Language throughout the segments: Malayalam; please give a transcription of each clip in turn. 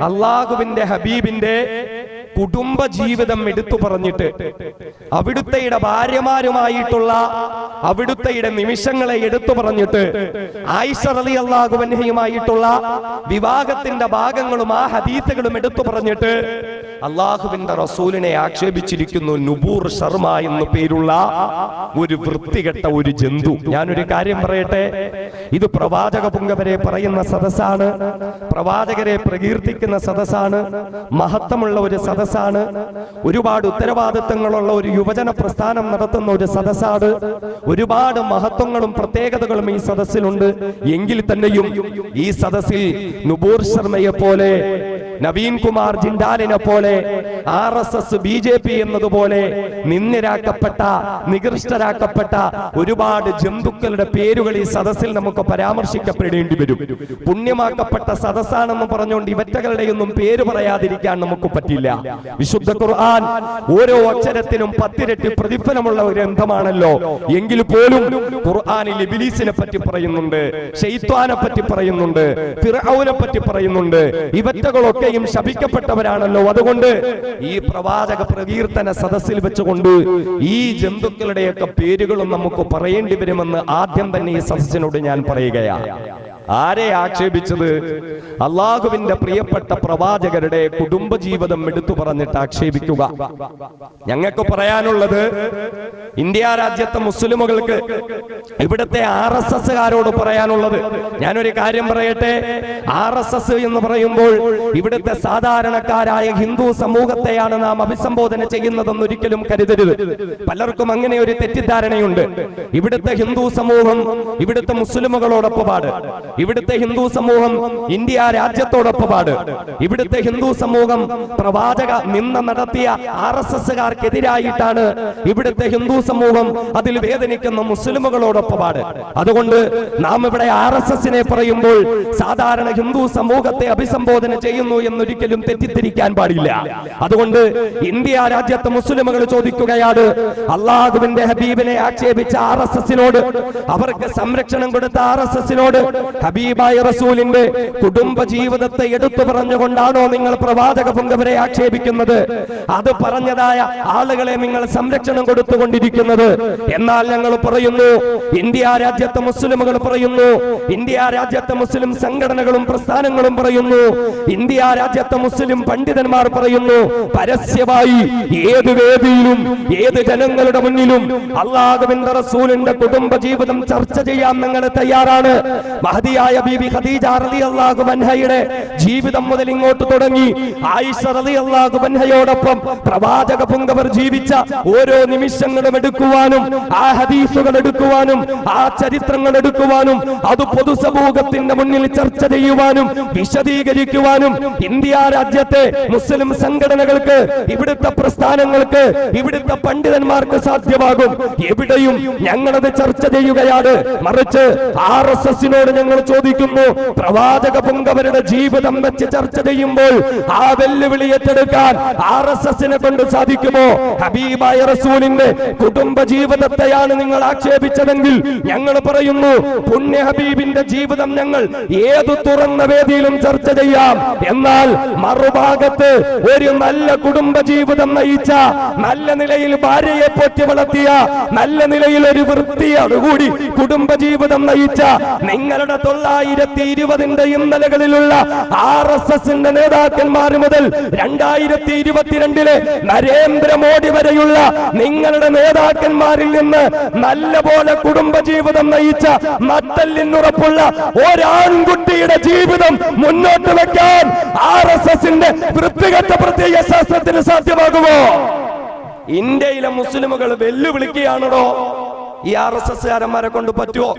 അള്ളാഹുവിന്റെ ഹബീബിന്റെ കുടുംബ ജീവിതം എടുത്തു പറഞ്ഞിട്ട് അവിടുത്തെയുടെ ഭാര്യമാരുമായിട്ടുള്ള അവിടുത്തെയുടെ നിമിഷങ്ങളെ എടുത്തു പറഞ്ഞിട്ട് ആയിഷ റളിയല്ലാഹു അൻഹയുമായിട്ടുള്ള വിവാഹത്തിന്റെ ഭാഗങ്ങളും ആ ഹദീസുകളും എടുത്തു പറഞ്ഞിട്ട് അള്ളാഹുവിന്റെ റസൂലിനെ ആക്ഷേപിച്ചിരിക്കുന്നു. നുബൂർ ശർമ്മ എന്ന് പേരുള്ള ഒരു വൃത്തികെട്ട ഒരു ജന്തു. ഞാനൊരു കാര്യം പറയട്ടെ, ഇത് പ്രവാചക പുങ്കവരെ പറയുന്ന സദസ്സാണ്, പ്രവാചകരെ പ്രകീർത്തിക്കുന്ന സദസ്സാണ്, മഹത്വമുള്ള ഒരു സദസ്സാണ്, ഒരുപാട് ഉത്തരവാദിത്തങ്ങളുള്ള ഒരു യുവജന പ്രസ്ഥാനം നടത്തുന്ന ഒരു സദസ്സാണ്, ഒരുപാട് മഹത്വങ്ങളും പ്രത്യേകതകളും ഈ സദസ്സിലുണ്ട്. എങ്കിൽ തന്നെയും ഈ സദസ്സിൽ നുബൂർ ശർമ്മയെ പോലെ, നവീൻ കുമാർ ജിൻഡാലിനെ പോലെ, RSS BJP എന്നതുപോലെ നിന്ദ്യരാക്കപ്പെട്ട നികൃഷ്ടരാക്കപ്പെട്ട ഒരുപാട് ജന്തുക്കളുടെ പേരുകൾ ഈ സദസ്സിൽ നമുക്ക് പരാമർശിക്കപ്പെടേണ്ടി വരും. പുണ്യമാക്കപ്പെട്ട സദസ്സാണെന്ന് പറഞ്ഞുകൊണ്ട് ഇവറ്റകളുടെയൊന്നും പേര് പറയാതിരിക്കാൻ നമുക്ക് പറ്റില്ല. വിശുദ്ധ ഖുർആൻ ഓരോ അക്ഷരത്തിനും 10 ഇരട്ടി പ്രതിഫലമുള്ള ഒരു ഗ്രന്ഥമാണല്ലോ. എങ്കിൽ പോലും ഖുർആനിൽ ഇബ്ലീസിനെ പറ്റി പറയുന്നുണ്ട്, ശൈത്വാനെ പറ്റി പറയുന്നുണ്ട്, ഫിർഔനെ പറ്റി പറയുന്നുണ്ട്. ഇവറ്റകളൊക്കെയും ശപിക്കപ്പെട്ടവരാണല്ലോ. അതുകൊണ്ട് ഈ പ്രവാചക പ്രകീർത്തന സദസ്സിൽ വെച്ചുകൊണ്ട് ഈ ജന്തുക്കളുടെയൊക്കെ പേരുകളും നമുക്ക് പറയേണ്ടി വരുമെന്ന് ആദ്യം തന്നെ ഈ സദസ്സിനോട് ഞാൻ പറയുകയാണ്. ആരെ ആക്ഷേപിച്ചത്? അള്ളാഹുവിന്റെ പ്രിയപ്പെട്ട പ്രവാചകരുടെ കുടുംബജീവിതം എടുത്തു പറഞ്ഞിട്ട് ആക്ഷേപിക്കുക. ഞങ്ങൾക്ക് പറയാനുള്ളത്, ഇന്ത്യ രാജ്യത്തെ മുസ്ലിമുകൾക്ക്, ഇവിടുത്തെ RSSകാരോട് പറയാനുള്ളത്, ഞാനൊരു കാര്യം പറയട്ടെ. RSS എന്ന് പറയുമ്പോൾ ഇവിടുത്തെ സാധാരണക്കാരായ ഹിന്ദു സമൂഹത്തെയാണ് നാം അഭിസംബോധന ചെയ്യുന്നതെന്ന് ഒരിക്കലും കരുതരുത്. പലർക്കും അങ്ങനെ ഒരു തെറ്റിദ്ധാരണയുണ്ട്. ഇവിടുത്തെ ഹിന്ദു സമൂഹം ഇവിടുത്തെ മുസ്ലിമുകളോടൊപ്പമാണ്, ഇവിടുത്തെ ഹിന്ദു സമൂഹം ഇന്ത്യ രാജ്യത്തോടൊപ്പമാണ്, ഇവിടുത്തെ ഹിന്ദു സമൂഹം പ്രവാചക നിന്ന നടത്തിയ RSSകാർക്കെതിരായിട്ടാണ് ഇവിടുത്തെ ഹിന്ദു സമൂഹം അതിൽ വേദനിക്കുന്ന മുസ്ലിമുകളോടൊപ്പമാണ്. അതുകൊണ്ട് നാം ഇവിടെ RSSനെ പറയുമ്പോൾ സാധാരണ ഹിന്ദു സമൂഹത്തെ അഭിസംബോധന ചെയ്യുന്നു എന്നൊരിക്കലും തെറ്റിദ്ധരിക്കാൻ പാടില്ല. അതുകൊണ്ട് ഇന്ത്യ രാജ്യത്തെ മുസ്ലിമുകൾ ചോദിക്കുകയാണ്, അള്ളാഹുവിന്റെ ഹബീബിനെ ആക്ഷേപിച്ച RSSനോട്, അവർക്ക് സംരക്ഷണം കൊടുത്ത RSSനോട്, ഹബീബായ റസൂലിന്റെ കുടുംബ ജീവിതത്തെ എടുത്തു പറഞ്ഞുകൊണ്ടാണോ നിങ്ങൾ പ്രവാചക പുങ്കവരെ ആക്ഷേപിക്കുന്നത്? അത് പറഞ്ഞതായ ആളുകളെ നിങ്ങൾ സംരക്ഷണം കൊടുത്തുകൊണ്ടിരിക്കുന്നത്? എന്നാൽ ഞങ്ങൾ പറയുന്നു, ഇന്ത്യ രാജ്യത്തെ മുസ്ലിമുകൾ പറയുന്നു, ഇന്ത്യ രാജ്യത്തെ മുസ്ലിം സംഘടനകളും പ്രസ്ഥാനങ്ങളും പറയുന്നു, ഇന്ത്യ രാജ്യത്തെ മുസ്ലിം പണ്ഡിതന്മാർ പറയുന്നു, പരസ്യമായി ഏത് വേദിയിലും ഏത് ജനങ്ങളുടെ മുന്നിലും അല്ലാഹുവിന്റെ റസൂലിന്റെ കുടുംബ ജീവിതം ചർച്ച ചെയ്യാൻ ഞങ്ങൾ തയ്യാറാണ്. മഹദിയായ ബീബി ഖദീജ റളിയല്ലാഹു അൻഹയുടെ ജീവിതം മുതൽ ഇങ്ങോട്ട് തുടങ്ങി ആയിഷ റളിയല്ലാഹു അൻഹയോടൊപ്പം പ്രവാചക പുങ്കവർ ജീവിച്ച ഓരോ നിമിഷങ്ങളും എടുക്കുവാനും, ആ ഹദീസുകൾ എടുക്കുവാനും, ആ ചരിത്രങ്ങൾ എടുക്കുവാനും, അത് പൊതുസമൂഹത്തിന്റെ മുന്നിൽ ചർച്ച ചെയ്യുവാനും വിശദീകരിക്കുവാനും ഇന്ത്യ രാജ്യത്തെ മുസ്ലിം സംഘടനകൾക്ക്, ഇവിടുത്തെ പ്രസ്ഥാനങ്ങൾക്ക്, ഇവിടുത്തെ പണ്ഡിതന്മാർക്ക് സാധ്യമാകും. എവിടെയും ഞങ്ങളത് ചർച്ച ചെയ്യുകയാണ്. മറിച്ച് RSSനോട് ഞങ്ങൾ ചോദിക്കുന്നു, പ്രവാചക പുങ്കവരുടെ ജീവിതം വെച്ച് ചർച്ച ചെയ്യുമ്പോൾ ആ വെല്ലുവിളി ഏറ്റെടുക്കാൻ RSSനെ കൊണ്ട് സാധിക്കുമോ? ഹബീബായ റസൂലിന്റെ കുടുംബ ജീവിതത്തെയാണ് നിങ്ങൾ ആക്ഷേപിച്ചതെങ്കിൽ ഞങ്ങൾ പറയുന്നു, പുണ്യ ഹബീബിന്റെ ജീവിതം ഞങ്ങൾ ഏത് തുറന്ന വേദിയിലും ചർച്ച ചെയ്യാം. എന്നാൽ മറുഭാഗത്ത് ഒരു നല്ല കുടുംബ ജീവിതം നയിച്ച, നല്ല നിലയിൽ ഭാര്യയെ പോറ്റി വളർത്തിയ, നല്ല നിലയിൽ ഒരു വൃത്തിയോടുകൂടി കുടുംബ ജീവിതം നയിച്ച നിങ്ങളുടെ 920 ഇന്നലകളിലുള്ള RSSന്റെ നേതാക്കന്മാർ മുതൽ 2022 നരേന്ദ്രമോദി വരെയുള്ള നിങ്ങളുടെ നേതാക്കന്മാരിൽ നിന്ന് നല്ലപോലെ കുടുംബജീവിതം നയിച്ച നട്ടെല്ലിനുറപ്പുള്ള ഒരാൺകുട്ടിയുടെ ജീവിതം മുന്നോട്ട് വെക്കാൻ RSSന്റെ വൃത്തികെട്ട പ്രത്യയ ശാസ്ത്രത്തിന് സാധ്യമാകുമോ? ഇന്ത്യയിലെ മുസ്ലിമുകൾ വെല്ലുവിളിക്കുകയാണോ? ഈ RSSകാരന്മാരെ കൊണ്ട് പറ്റുമോ?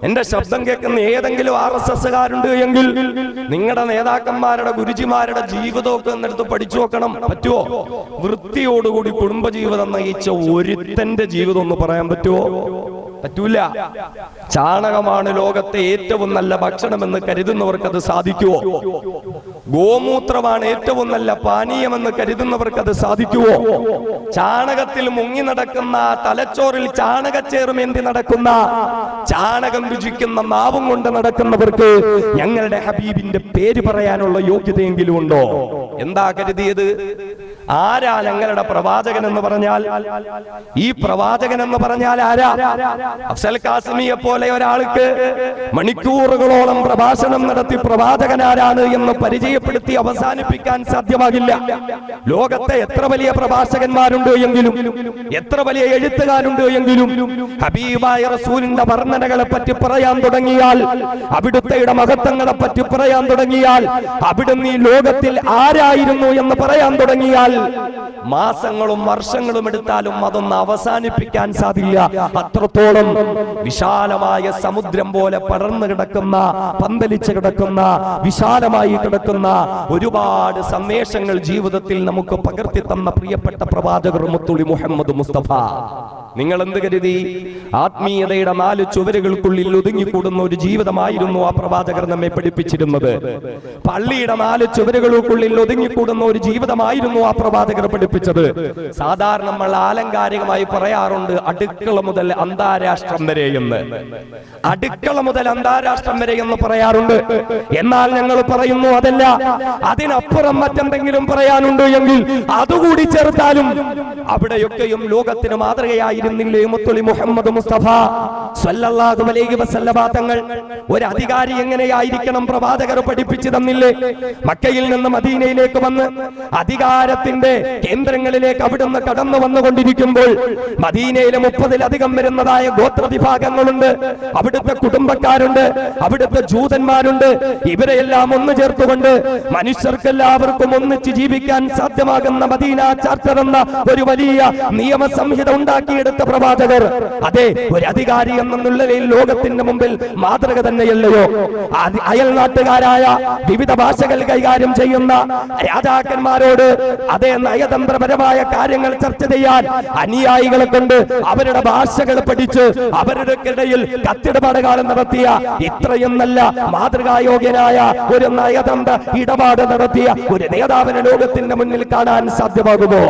എന്റെ ശബ്ദം കേൾക്കുന്ന ഏതെങ്കിലും RSSകാരുണ്ട് എങ്കിൽ നിങ്ങളുടെ നേതാക്കന്മാരുടെ ഗുരുജിമാരുടെ ജീവിതമൊക്കെ എന്നെടുത്ത് പഠിച്ചു നോക്കണം. പറ്റുമോ? വൃത്തിയോടുകൂടി കുടുംബജീവിതം നയിച്ച ഒരുത്തന്റെ ജീവിതം ഒന്ന് പറയാൻ പറ്റുമോ? പറ്റൂല. ചാണകമാണ് ലോകത്തെ ഏറ്റവും നല്ല ഭക്ഷണമെന്ന് കരുതുന്നവർക്ക് അത് സാധിക്കുമോ? ഗോമൂത്രമാണ് ഏറ്റവും നല്ല പാനീയമെന്ന് കരുതുന്നവർക്ക് അത് സാധിക്കുവോ? ചാണകത്തിൽ മുങ്ങി നടക്കുന്ന, തലച്ചോറിൽ ചാണകച്ചേറുമേന്തി നടക്കുന്ന, ചാണകം രുചിക്കുന്ന നാവും കൊണ്ട് നടക്കുന്നവർക്ക് ഞങ്ങളുടെ ഹബീബിന്റെ പേര് പറയാനുള്ള യോഗ്യതയെങ്കിലും ഉണ്ടോ? എന്താ കരുതിയത്? ആരാ ഞങ്ങളുടെ പ്രവാചകൻ എന്ന് പറഞ്ഞാൽ? ഈ പ്രവാചകൻ എന്ന് പറഞ്ഞാൽ ആരാ? അഫ്സൽ കാസിമിയെ പോലെ ഒരാൾക്ക് മണിക്കൂറുകളോളം പ്രഭാഷണം നടത്തി പ്രവാചകൻ ആരാണ് എന്ന് പരിചയപ്പെടുത്തി അവസാനിപ്പിക്കാൻ സാധ്യമാകില്ല. ലോകത്തെ എത്ര വലിയ പ്രഭാഷകന്മാരുണ്ട് എങ്കിലും, എത്ര വലിയ എഴുത്തുകാരുണ്ട് എങ്കിലും, ഹബീബായ റസൂലിന്റെ വർണ്ണനകളെ പറ്റി പറയാൻ തുടങ്ങിയാൽ, അവിടുത്തെയുടെ മഹത്വങ്ങളെ പറ്റി പറയാൻ തുടങ്ങിയാൽ, അവിടുന്ന് ഈ ലോകത്തിൽ ആരായിരുന്നു എന്ന് പറയാൻ തുടങ്ങിയാൽ മാസങ്ങളും വർഷങ്ങളും എടുത്താലും അതൊന്ന് അവസാനിപ്പിക്കാൻ സാധില്ല. അത്രത്തോളം വിശാലമായ സമുദ്രം പോലെ പടർന്നു കിടക്കുന്ന, പന്തലിച്ച് കിടക്കുന്ന, വിശാലമായി കിടക്കുന്ന ഒരുപാട് സന്ദേശങ്ങൾ ജീവിതത്തിൽ നമുക്ക് പകർത്തി തന്ന പ്രിയപ്പെട്ട പ്രവാചകർ മുത്തുള്ളി മുഹമ്മദ് മുസ്തഫ. നിങ്ങൾ എന്ത് കരുതി? ആത്മീയതയുടെ 4 ചുവരുകൾക്കുള്ളിൽ ഒതുങ്ങിക്കൂടുന്ന ഒരു ജീവിതമായിരുന്നു ആ പ്രവാചകർ നമ്മെ പഠിപ്പിച്ചിരുന്നത്. പള്ളിയുടെ 4 ചുവരുകൾക്കുള്ളിൽ ഒതുങ്ങിക്കൂടുന്ന ഒരു ജീവിതമായിരുന്നു ആ പ്രവാചകർ പഠിപ്പിച്ചത്. സാധാരണ നമ്മൾ ആലങ്കാരികമായി പറയാറുണ്ട് അടുക്കള മുതൽ അന്താരാഷ്ട്രം വരെ എന്ന്. അടുക്കള മുതൽ അന്താരാഷ്ട്രം വരെ എന്ന് പറയാറുണ്ട്. എന്നാൽ ഞങ്ങൾ പറയുന്നു അതല്ല, അതിനപ്പുറം മറ്റെന്തെങ്കിലും പറയാനുണ്ട് എങ്കിൽ അതുകൂടി ചേർത്താലും അവിടെയൊക്കെയും ലോകത്തിന് മാതൃകയായിരുന്നില്ലേ മുത്തുള്ളി മുഹമ്മദ് മുസ്തഫ സ്വല്ലല്ലാഹു അലൈഹി വസല്ലമ തങ്ങൾ? ഒരു അധികാരി എങ്ങനെയായിരിക്കണം പ്രവാചകർ പഠിപ്പിച്ചു തന്നില്ലേ? മക്കയിൽ നിന്ന് മദീനയിലേക്ക് വന്ന് അധികാരത്തിന്റെ കേന്ദ്രങ്ങളിലേക്ക് അവിടുന്ന് കടന്നു വന്നുകൊണ്ടിരിക്കുമ്പോൾ മദീനയിലെ 30-ലധികം വരുന്നതായ ഗോത്ര വിഭാഗങ്ങളുണ്ട്, അവിടുത്തെ കുടുംബക്കാരുണ്ട്, അവിടുത്തെ ജൂതന്മാരുണ്ട്. ഇവരെല്ലാം ഒന്ന് ചേർത്തുകൊണ്ട് മനുഷ്യർക്കെല്ലാവർക്കും ഒന്നിച്ച് ജീവിക്കാൻ സാധ്യമാകുന്ന മദീന ചാർട്ടർ എന്ന ഒരു വലിയ നിയമസംഹിത ഉണ്ടാക്കിയെടുത്ത പ്രവാചകർ, അതെ, ഒരു അധികാരി എന്ന നിലയിൽ ലോകത്തിന്റെ മുമ്പിൽ മാതൃക തന്നെയല്ലയോ? അയൽ നാട്ടുകാരായ വിവിധ ഭാഷകൾ കൈകാര്യം ചെയ്യുന്ന രാജാക്കന്മാരോട് അതേ നയതന്ത്രപരമായ കാര്യങ്ങൾ ചർച്ച ചെയ്യാൻ അനുയായികളെ കൊണ്ട് അവരുടെ ഭാഷകൾ പഠിച്ച് അവരുടെ ഇടയിൽ കത്തിടപാടുകാലം നടത്തിയ ഇത്രയും നല്ല മാതൃകായോഗ്യനായ ഒരു നയതന്ത്ര ഇടപാട് നടത്തിയ ഒരു നേതാവിനെ ലോകത്തിന്റെ മുന്നിൽ കാണാൻ സാധ്യമാകുമോ?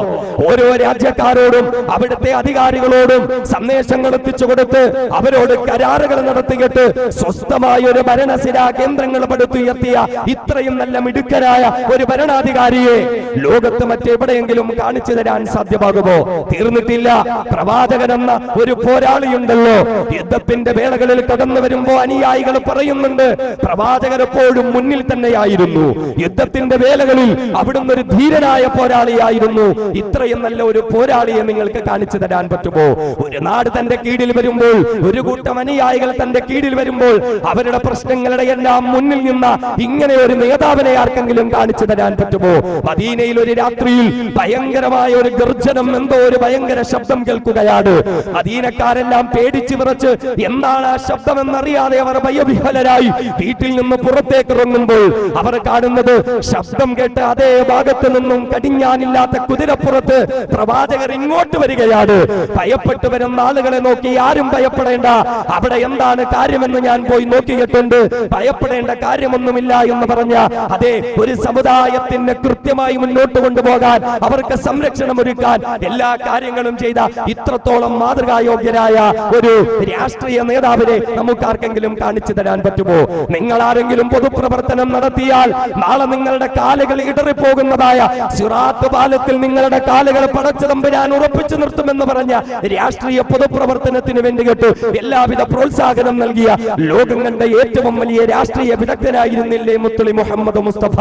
ഓരോ രാജ്യക്കാരോടും അവിടുത്തെ അധികാരികളോടും സന്ദേശങ്ങൾ എത്തിച്ചു കൊടുത്ത് അവരോട് കരാറുകൾ നടത്തിയിട്ട് സ്വസ്ഥമായ ഒരു ഭരണസിരാ കേന്ദ്രങ്ങൾ പടുത്തുയർത്തിയ ഇത്രയും നല്ല മിടുക്കനായ ഒരു ഭരണാധികാരിയെ ലോകത്ത് മറ്റെവിടെയെങ്കിലും കാണിച്ചു തരാൻ സാധ്യമാകുമോ? തീർന്നിട്ടില്ല. പ്രവാചകൻ എന്ന ഒരു പോരാളിയുണ്ടല്ലോ. യുദ്ധത്തിന്റെ വേളകളിൽ കടന്നു വരുമ്പോ അനുയായികൾ പറയുന്നുണ്ട് പ്രവാചകർ എപ്പോഴും മുന്നിൽ തന്നെയായിരുന്നു. യുദ്ധത്തിന്റെ വേളകളിൽ അവിടുന്ന് ഒരു ധീരനായ പോരാളിയായിരുന്നു. ഇത്രയും നല്ല ഒരു പോരാളിയെ നിങ്ങൾക്ക് കാണിച്ചു തരാൻ പറ്റുമോ? ഒരു നാട് തന്റെ കീഴിൽ വരുമ്പോൾ, ഒരു കൂട്ടം അനുയായികൾ തന്റെ കീഴിൽ വരുമ്പോൾ അവരുടെ പ്രശ്നങ്ങളുടെ എല്ലാം മുന്നിൽ നിന്ന ഇങ്ങനെ ഒരു നേതാവിനെ ആർക്കെങ്കിലും കാണിച്ചു തരാൻ പറ്റുമോ? മദീനയിൽ ഒരു രാത്രിയിൽ ഭയങ്കരമായ ഒരു ഗർജനം, എന്തോ ഒരു ഭയങ്കര ശബ്ദം കേൾക്കുകയാണ്. മദീനക്കാരെല്ലാം പേടിച്ചു വിറച്ച് എന്താണ് ആ ശബ്ദം എന്നറിയാതെ അവർ ഭയവിഹ്വലരായി വീട്ടിൽ നിന്ന് പുറത്തേക്ക് ഇറങ്ങുമ്പോൾ അവർ കാണുന്നത് ശബ്ദം കേട്ട് അതേ ഭാഗത്ത് നിന്നും കടിഞ്ഞാനില്ലാത്ത കുതിരപ്പുറത്ത് പ്രവാചകർ ഇങ്ങോട്ട് വരികയാണ്. ഭയപ്പെട്ടു വരുന്ന ആളുകളെ നോക്കി ആരും ഭയപ്പെടേണ്ട, അവിടെ എന്താണ് കാര്യമെന്ന് ഞാൻ പോയി നോക്കിയിട്ടുണ്ട്, ഭയപ്പെടേണ്ട കാര്യമൊന്നുമില്ല എന്ന് പറഞ്ഞ അതേ ഒരു സമുദായത്തിന് കൃത്യമായി മുന്നോട്ട് കൊണ്ടുപോകാൻ, അവർക്ക് സംരക്ഷണം ഒരുക്കാൻ എല്ലാ കാര്യങ്ങളും ചെയ്ത ഇത്രത്തോളം മാതൃകായോഗ്യനായ ഒരു രാഷ്ട്രീയ നേതാവിനെ നമുക്ക് ആർക്കെങ്കിലും കാണിച്ചു തരാൻ പറ്റുമോ? നിങ്ങൾ ആരെങ്കിലും പൊതുപ്രവർത്തനം നടത്തിയാൽ നാളെ നിങ്ങളുടെ കാലുകൾ ഇടറിപ്പോകുന്നതായ സിറാത്ത് പാലത്തിൽ നിങ്ങളുടെ കാലുകൾ പടച്ചതമ്പുരാൻ ഉറപ്പിച്ചു നിർത്തുമെന്ന് പറഞ്ഞ രാഷ്ട്രീയ പൊതുപ്രവർത്തനത്തിന് വേണ്ടി കേട്ട് എല്ലാവിധ പ്രോത്സാഹനം നൽകിയ ലോകം കണ്ട ഏറ്റവും വലിയ രാഷ്ട്രീയ വിദഗ്ധനായിരുന്നില്ലേ മുത്തുള്ളി മുഹമ്മദ് മുസ്തഫ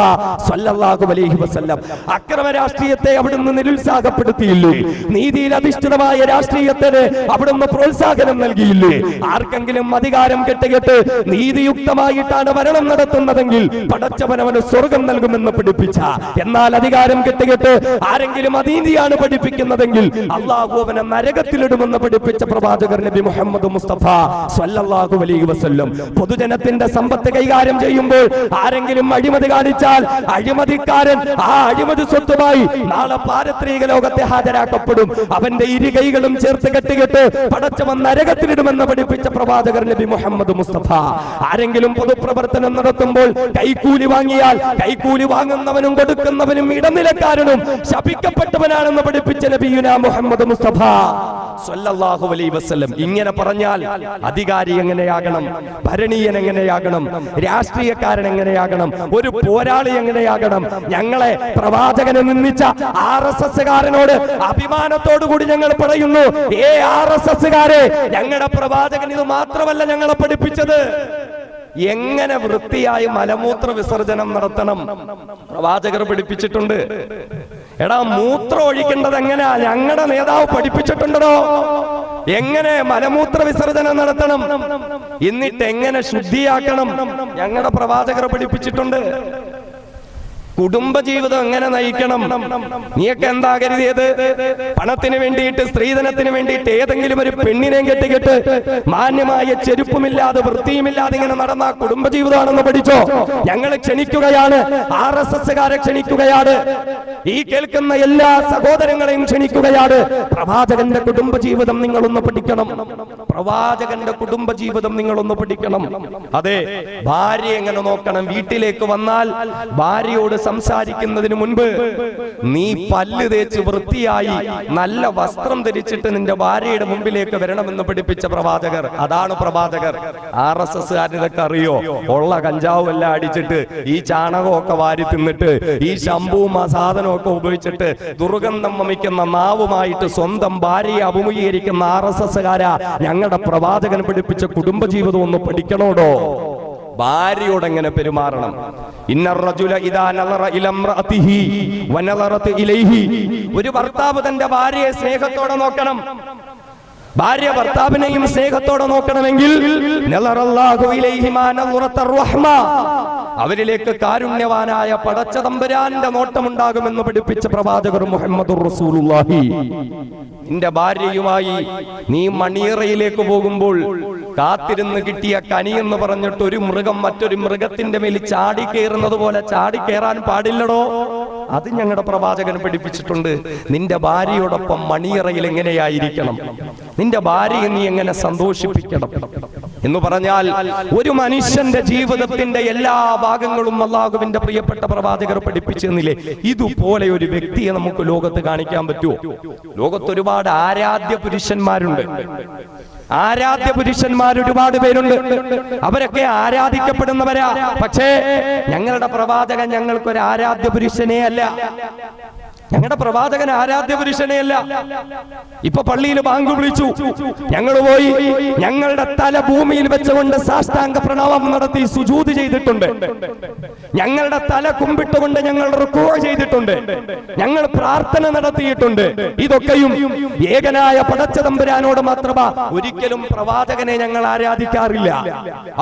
സ്വല്ലല്ലാഹു അലൈഹി വസല്ലം? അക്രമ രാഷ്ട്രീയത്തെ അവിടുന്ന് നിരുത്സാഹപ്പെടുത്തിയില്ലേ? നീതിയിൽ അധിഷ്ഠിതമായ രാഷ്ട്രീയത്തിന് അവിടുന്ന് പ്രോത്സാഹനം നൽകിയില്ലേ? ആർക്കെങ്കിലും അധികാരം കെട്ടുകെട്ട് നീതിയുക്തമായിട്ടാണ് ഭരണം നടത്തുന്നതെങ്കിൽ പടച്ചവനവന് സ്വർഗം നൽകുമെന്ന് പഠിപ്പിച്ച, എന്നാൽ അധികാരം കെട്ടുകെട്ട് ആരെങ്കിലും അനീതിയാണ് പഠിപ്പിക്കുന്നതെങ്കിൽ അള്ളാഹു അവനെ നരക നരകത്തിലിടുമെന്ന് പഠിപ്പിച്ച പ്രവാചകർ നബി മുഹമ്മദ് മുസ്തഫ സ്വല്ലല്ലാഹു അലൈഹി വസല്ലം. പൊതുജനത്തിന്റെ സമ്പത്ത് കൈകാര്യം ചെയ്യുമ്പോൾ ആരെങ്കിലും അഴിമതി കാണിച്ചാൽ അഴിമതിക്കാരൻ ആ അഴിമതി സ്വത്തുമായി നാളെ പാരത്രിക ലോകത്തെ ഹാജരാക്കപ്പെടും. അവന്റെ ഇരുകൈകളും ചേർത്ത് കെട്ടികെട്ട് പടച്ചവൻ നരകത്തിലിടുമെന്ന് പഠിപ്പിച്ച പ്രവാചകർ നബി മുഹമ്മദ് മുസ്തഫ. ആരെങ്കിലും പൊതുപ്രവർത്തനം നടത്തുമ്പോൾ കൈക്കൂലി വാങ്ങിയാൽ കൈക്കൂലി വാങ്ങുന്നവനും കൊടുക്കുന്നവനും ഇടനിലക്കാരനും ശപിക്കപ്പെട്ടവനാണെന്ന് പഠിപ്പിച്ച നബിയുനാ മുഹമ്മദ് മുസ്തഫ സ്വല്ലല്ലാഹു അലൈഹി വസല്ലം. ഇങ്ങനെ പറഞ്ഞാൽ അധികാരി എങ്ങനെയാകണം, ഭരണീയൻ എങ്ങനെയാകണം, രാഷ്ട്രീയക്കാരൻ എങ്ങനെയാകണം, ഒരു പോരാളി എങ്ങനെയാകണം? ഞങ്ങളെ പ്രവാചകനെ നിന്ദിച്ച RSSകാരനോട് അഭിമാനത്തോടു കൂടി ഞങ്ങൾ പറയുന്നു, RSSകാരെ, ഞങ്ങളുടെ പ്രവാചകൻ ഇത് മാത്രമല്ല ഞങ്ങളെ പഠിപ്പിച്ചത്. എങ്ങനെ വൃത്തിയായി മലമൂത്ര വിസർജനം നടത്തണം പ്രവാചകർ പഠിപ്പിച്ചിട്ടുണ്ട്. എടാ, മൂത്രം ഒഴിക്കേണ്ടത് എങ്ങനെയാ ഞങ്ങളുടെ നേതാവ് പഠിപ്പിച്ചിട്ടുണ്ടോ? എങ്ങനെ മലമൂത്ര വിസർജനം നടത്തണം, എന്നിട്ട് എങ്ങനെ ശുദ്ധിയാക്കണം ഞങ്ങളുടെ പ്രവാചകർ പഠിപ്പിച്ചിട്ടുണ്ട്. കുടുംബജീവിതം എങ്ങനെ നയിക്കണം? നീയൊക്കെ എന്താ കരുതിയത്? പണത്തിന് വേണ്ടിയിട്ട്, സ്ത്രീധനത്തിന് വേണ്ടിയിട്ട് ഏതെങ്കിലും ഒരു പെണ്ണിനെ കെട്ടിക്കെട്ട് മാന്യമായ ചെരുപ്പുമില്ലാതെ വൃത്തിയുമില്ലാതെ ഇങ്ങനെ നടന്ന കുടുംബജീവിതമാണെന്ന് പഠിച്ചോ? ഞങ്ങൾ ക്ഷണിക്കുകയാണ്, RSSകാരെ ക്ഷണിക്കുകയാണ്, ഈ കേൾക്കുന്ന എല്ലാ സഹോദരങ്ങളെയും ക്ഷണിക്കുകയാണ്. പ്രവാചകന്റെ കുടുംബജീവിതം നിങ്ങളൊന്ന് പഠിക്കണം. പ്രവാചകന്റെ കുടുംബജീവിതം നിങ്ങളൊന്ന് പഠിക്കണം. അതെ, ഭാര്യ എങ്ങനെ നോക്കണം? വീട്ടിലേക്ക് വന്നാൽ ഭാര്യയോട് സംസാരിക്കുന്നതിന് മുൻപ് നീ പല്ല് തേച്ച് വൃത്തിയായി നല്ല വസ്ത്രം ധരിച്ചിട്ട് നിന്റെ ഭാര്യയുടെ മുമ്പിലേക്ക് വരണമെന്ന് പഠിപ്പിച്ച പ്രവാചകർ. അതാണ് പ്രവാചകർ. RSSകാരന് ഇതൊക്കെ അറിയോ? ഉള്ള കഞ്ചാവും എല്ലാം അടിച്ചിട്ട് ഈ ചാണകമൊക്കെ വാരി തിന്നിട്ട് ഈ ശംഭുവും ആ സാധനമൊക്കെ ഉപയോഗിച്ചിട്ട് ദുർഗന്ധം വമിക്കുന്ന നാവുമായിട്ട് സ്വന്തം ഭാര്യയെ അഭിമുഖീകരിക്കുന്ന RSSകാരാ ഞങ്ങളുടെ പ്രവാചകൻ പഠിപ്പിച്ച കുടുംബജീവിതം ഒന്ന് പഠിക്കണോടോ? ഭാര്യയോട് എങ്ങനെ പെരുമാറണം? ഒരു ഭർത്താവ് തന്റെ ഭാര്യയെ സ്നേഹത്തോടെ നോക്കണം. ഭാര്യ ഭർത്താവിനെയും സ്നേഹത്തോടെ നോക്കണമെങ്കിൽ അവരിലേക്ക് കാരുണ്യവാനായ പടച്ച തമ്പുരാന്റെ നോട്ടമുണ്ടാകുമെന്ന് പഠിപ്പിച്ച പ്രവാചകർ മുഹമ്മദുർ റസൂലുള്ളാഹി. നിന്റെ ഭാര്യയുമായി നീ മണിയറയിലേക്ക് പോകുമ്പോൾ കാത്തിരുന്ന് കിട്ടിയ കനി എന്ന് പറഞ്ഞിട്ട് ഒരു മൃഗം മറ്റൊരു മൃഗത്തിന്റെ മേൽ ചാടി കയറുന്നത് പോലെ ചാടി കയറാൻ പാടില്ലടോ. അത് ഞങ്ങളുടെ പ്രവാചകൻ പഠിപ്പിച്ചിട്ടുണ്ട്. നിന്റെ ഭാര്യയോടൊപ്പം മണിയറയിൽ എങ്ങനെയായിരിക്കണം, നിന്റെ ഭാര്യയെ നീ എങ്ങനെ സന്തോഷിപ്പിക്കണം എന്ന് പറഞ്ഞാൽ ഒരു മനുഷ്യന്റെ ജീവിതത്തിന്റെ എല്ലാ ഭാഗങ്ങളും അല്ലാഹുവിന്റെ പ്രിയപ്പെട്ട പ്രവാചകർ പഠിപ്പിച്ചു തന്നില്ലേ? ഇതുപോലെ ഒരു വ്യക്തിയെ നമുക്ക് ലോകത്ത് കാണിക്കാൻ പറ്റുമോ? ലോകത്ത് ഒരുപാട് ആരാധ്യ പുരുഷന്മാരുണ്ട്. ആരാധ്യ പുരുഷന്മാർ ഒരുപാട് പേരുണ്ട്. അവരൊക്കെ ആരാധിക്കപ്പെടുന്നവരാ. പക്ഷേ ഞങ്ങളുടെ പ്രവാചകൻ ഞങ്ങൾക്കൊരു ആരാധ്യ പുരുഷനേ അല്ല. ഞങ്ങളുടെ പ്രവാചകൻ ആരാധ്യ പുരുഷനേ അല്ല. ഇപ്പൊ പള്ളിയിൽ ബാങ്ക് വിളിച്ചു, ഞങ്ങൾ പോയി ഞങ്ങളുടെ തല ഭൂമിയിൽ വെച്ചുകൊണ്ട് സാഷ്ടാംഗ പ്രണാമം നടത്തി സുജൂദ് ചെയ്തിട്ടുണ്ട്. ഞങ്ങളുടെ തല കുമ്പിട്ടുകൊണ്ട് ഞങ്ങൾ റുക്കൂ ചെയ്തിട്ടുണ്ട്. ഞങ്ങൾ പ്രാർത്ഥന നടത്തിയിട്ടുണ്ട്. ഇതൊക്കെയും ഏകനായ പടച്ച തമ്പുരാനോട് മാത്രമാ. ഒരിക്കലും പ്രവാചകനെ ഞങ്ങൾ ആരാധിക്കാറില്ല.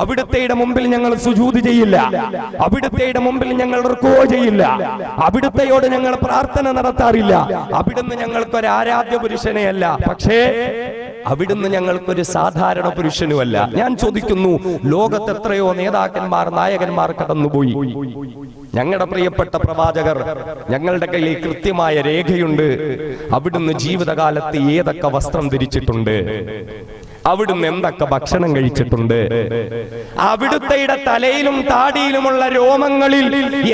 അവിടുത്തെയുടെ മുമ്പിൽ ഞങ്ങൾ സുജൂദ് ചെയ്യില്ല. അവിടുത്തെയുടെ മുമ്പിൽ ഞങ്ങൾ റുക്കൂ ചെയ്യില്ല. അവിടുത്തെയോട് ഞങ്ങൾ പ്രാർത്ഥന നടത്താറില്ല. അവിടുന്ന് ഞങ്ങൾക്കൊരു ആരാധ്യ പുരുഷനെ അല്ല. പക്ഷേ അവിടുന്ന് ഞങ്ങൾക്കൊരു സാധാരണ പുരുഷനുമല്ല. ഞാൻ ചോദിക്കുന്നു, ലോകത്ത് എത്രയോ നേതാക്കന്മാർ, നായകന്മാർ കടന്നുപോയി. ഞങ്ങളുടെ പ്രിയപ്പെട്ട പ്രവാചകർ ഞങ്ങളുടെ കയ്യിൽ കൃത്യമായ രേഖയുണ്ട്. അവിടുന്ന് ജീവിതകാലത്ത് ഏതൊക്കെ വസ്ത്രം ധരിച്ചിട്ടുണ്ട്, അവിടുന്ന് എന്തൊക്കെ ഭക്ഷണം കഴിച്ചിട്ടുണ്ട്, അവിടുത്തെ തലയിലും താടിയിലുമുള്ള രോമങ്ങളിൽ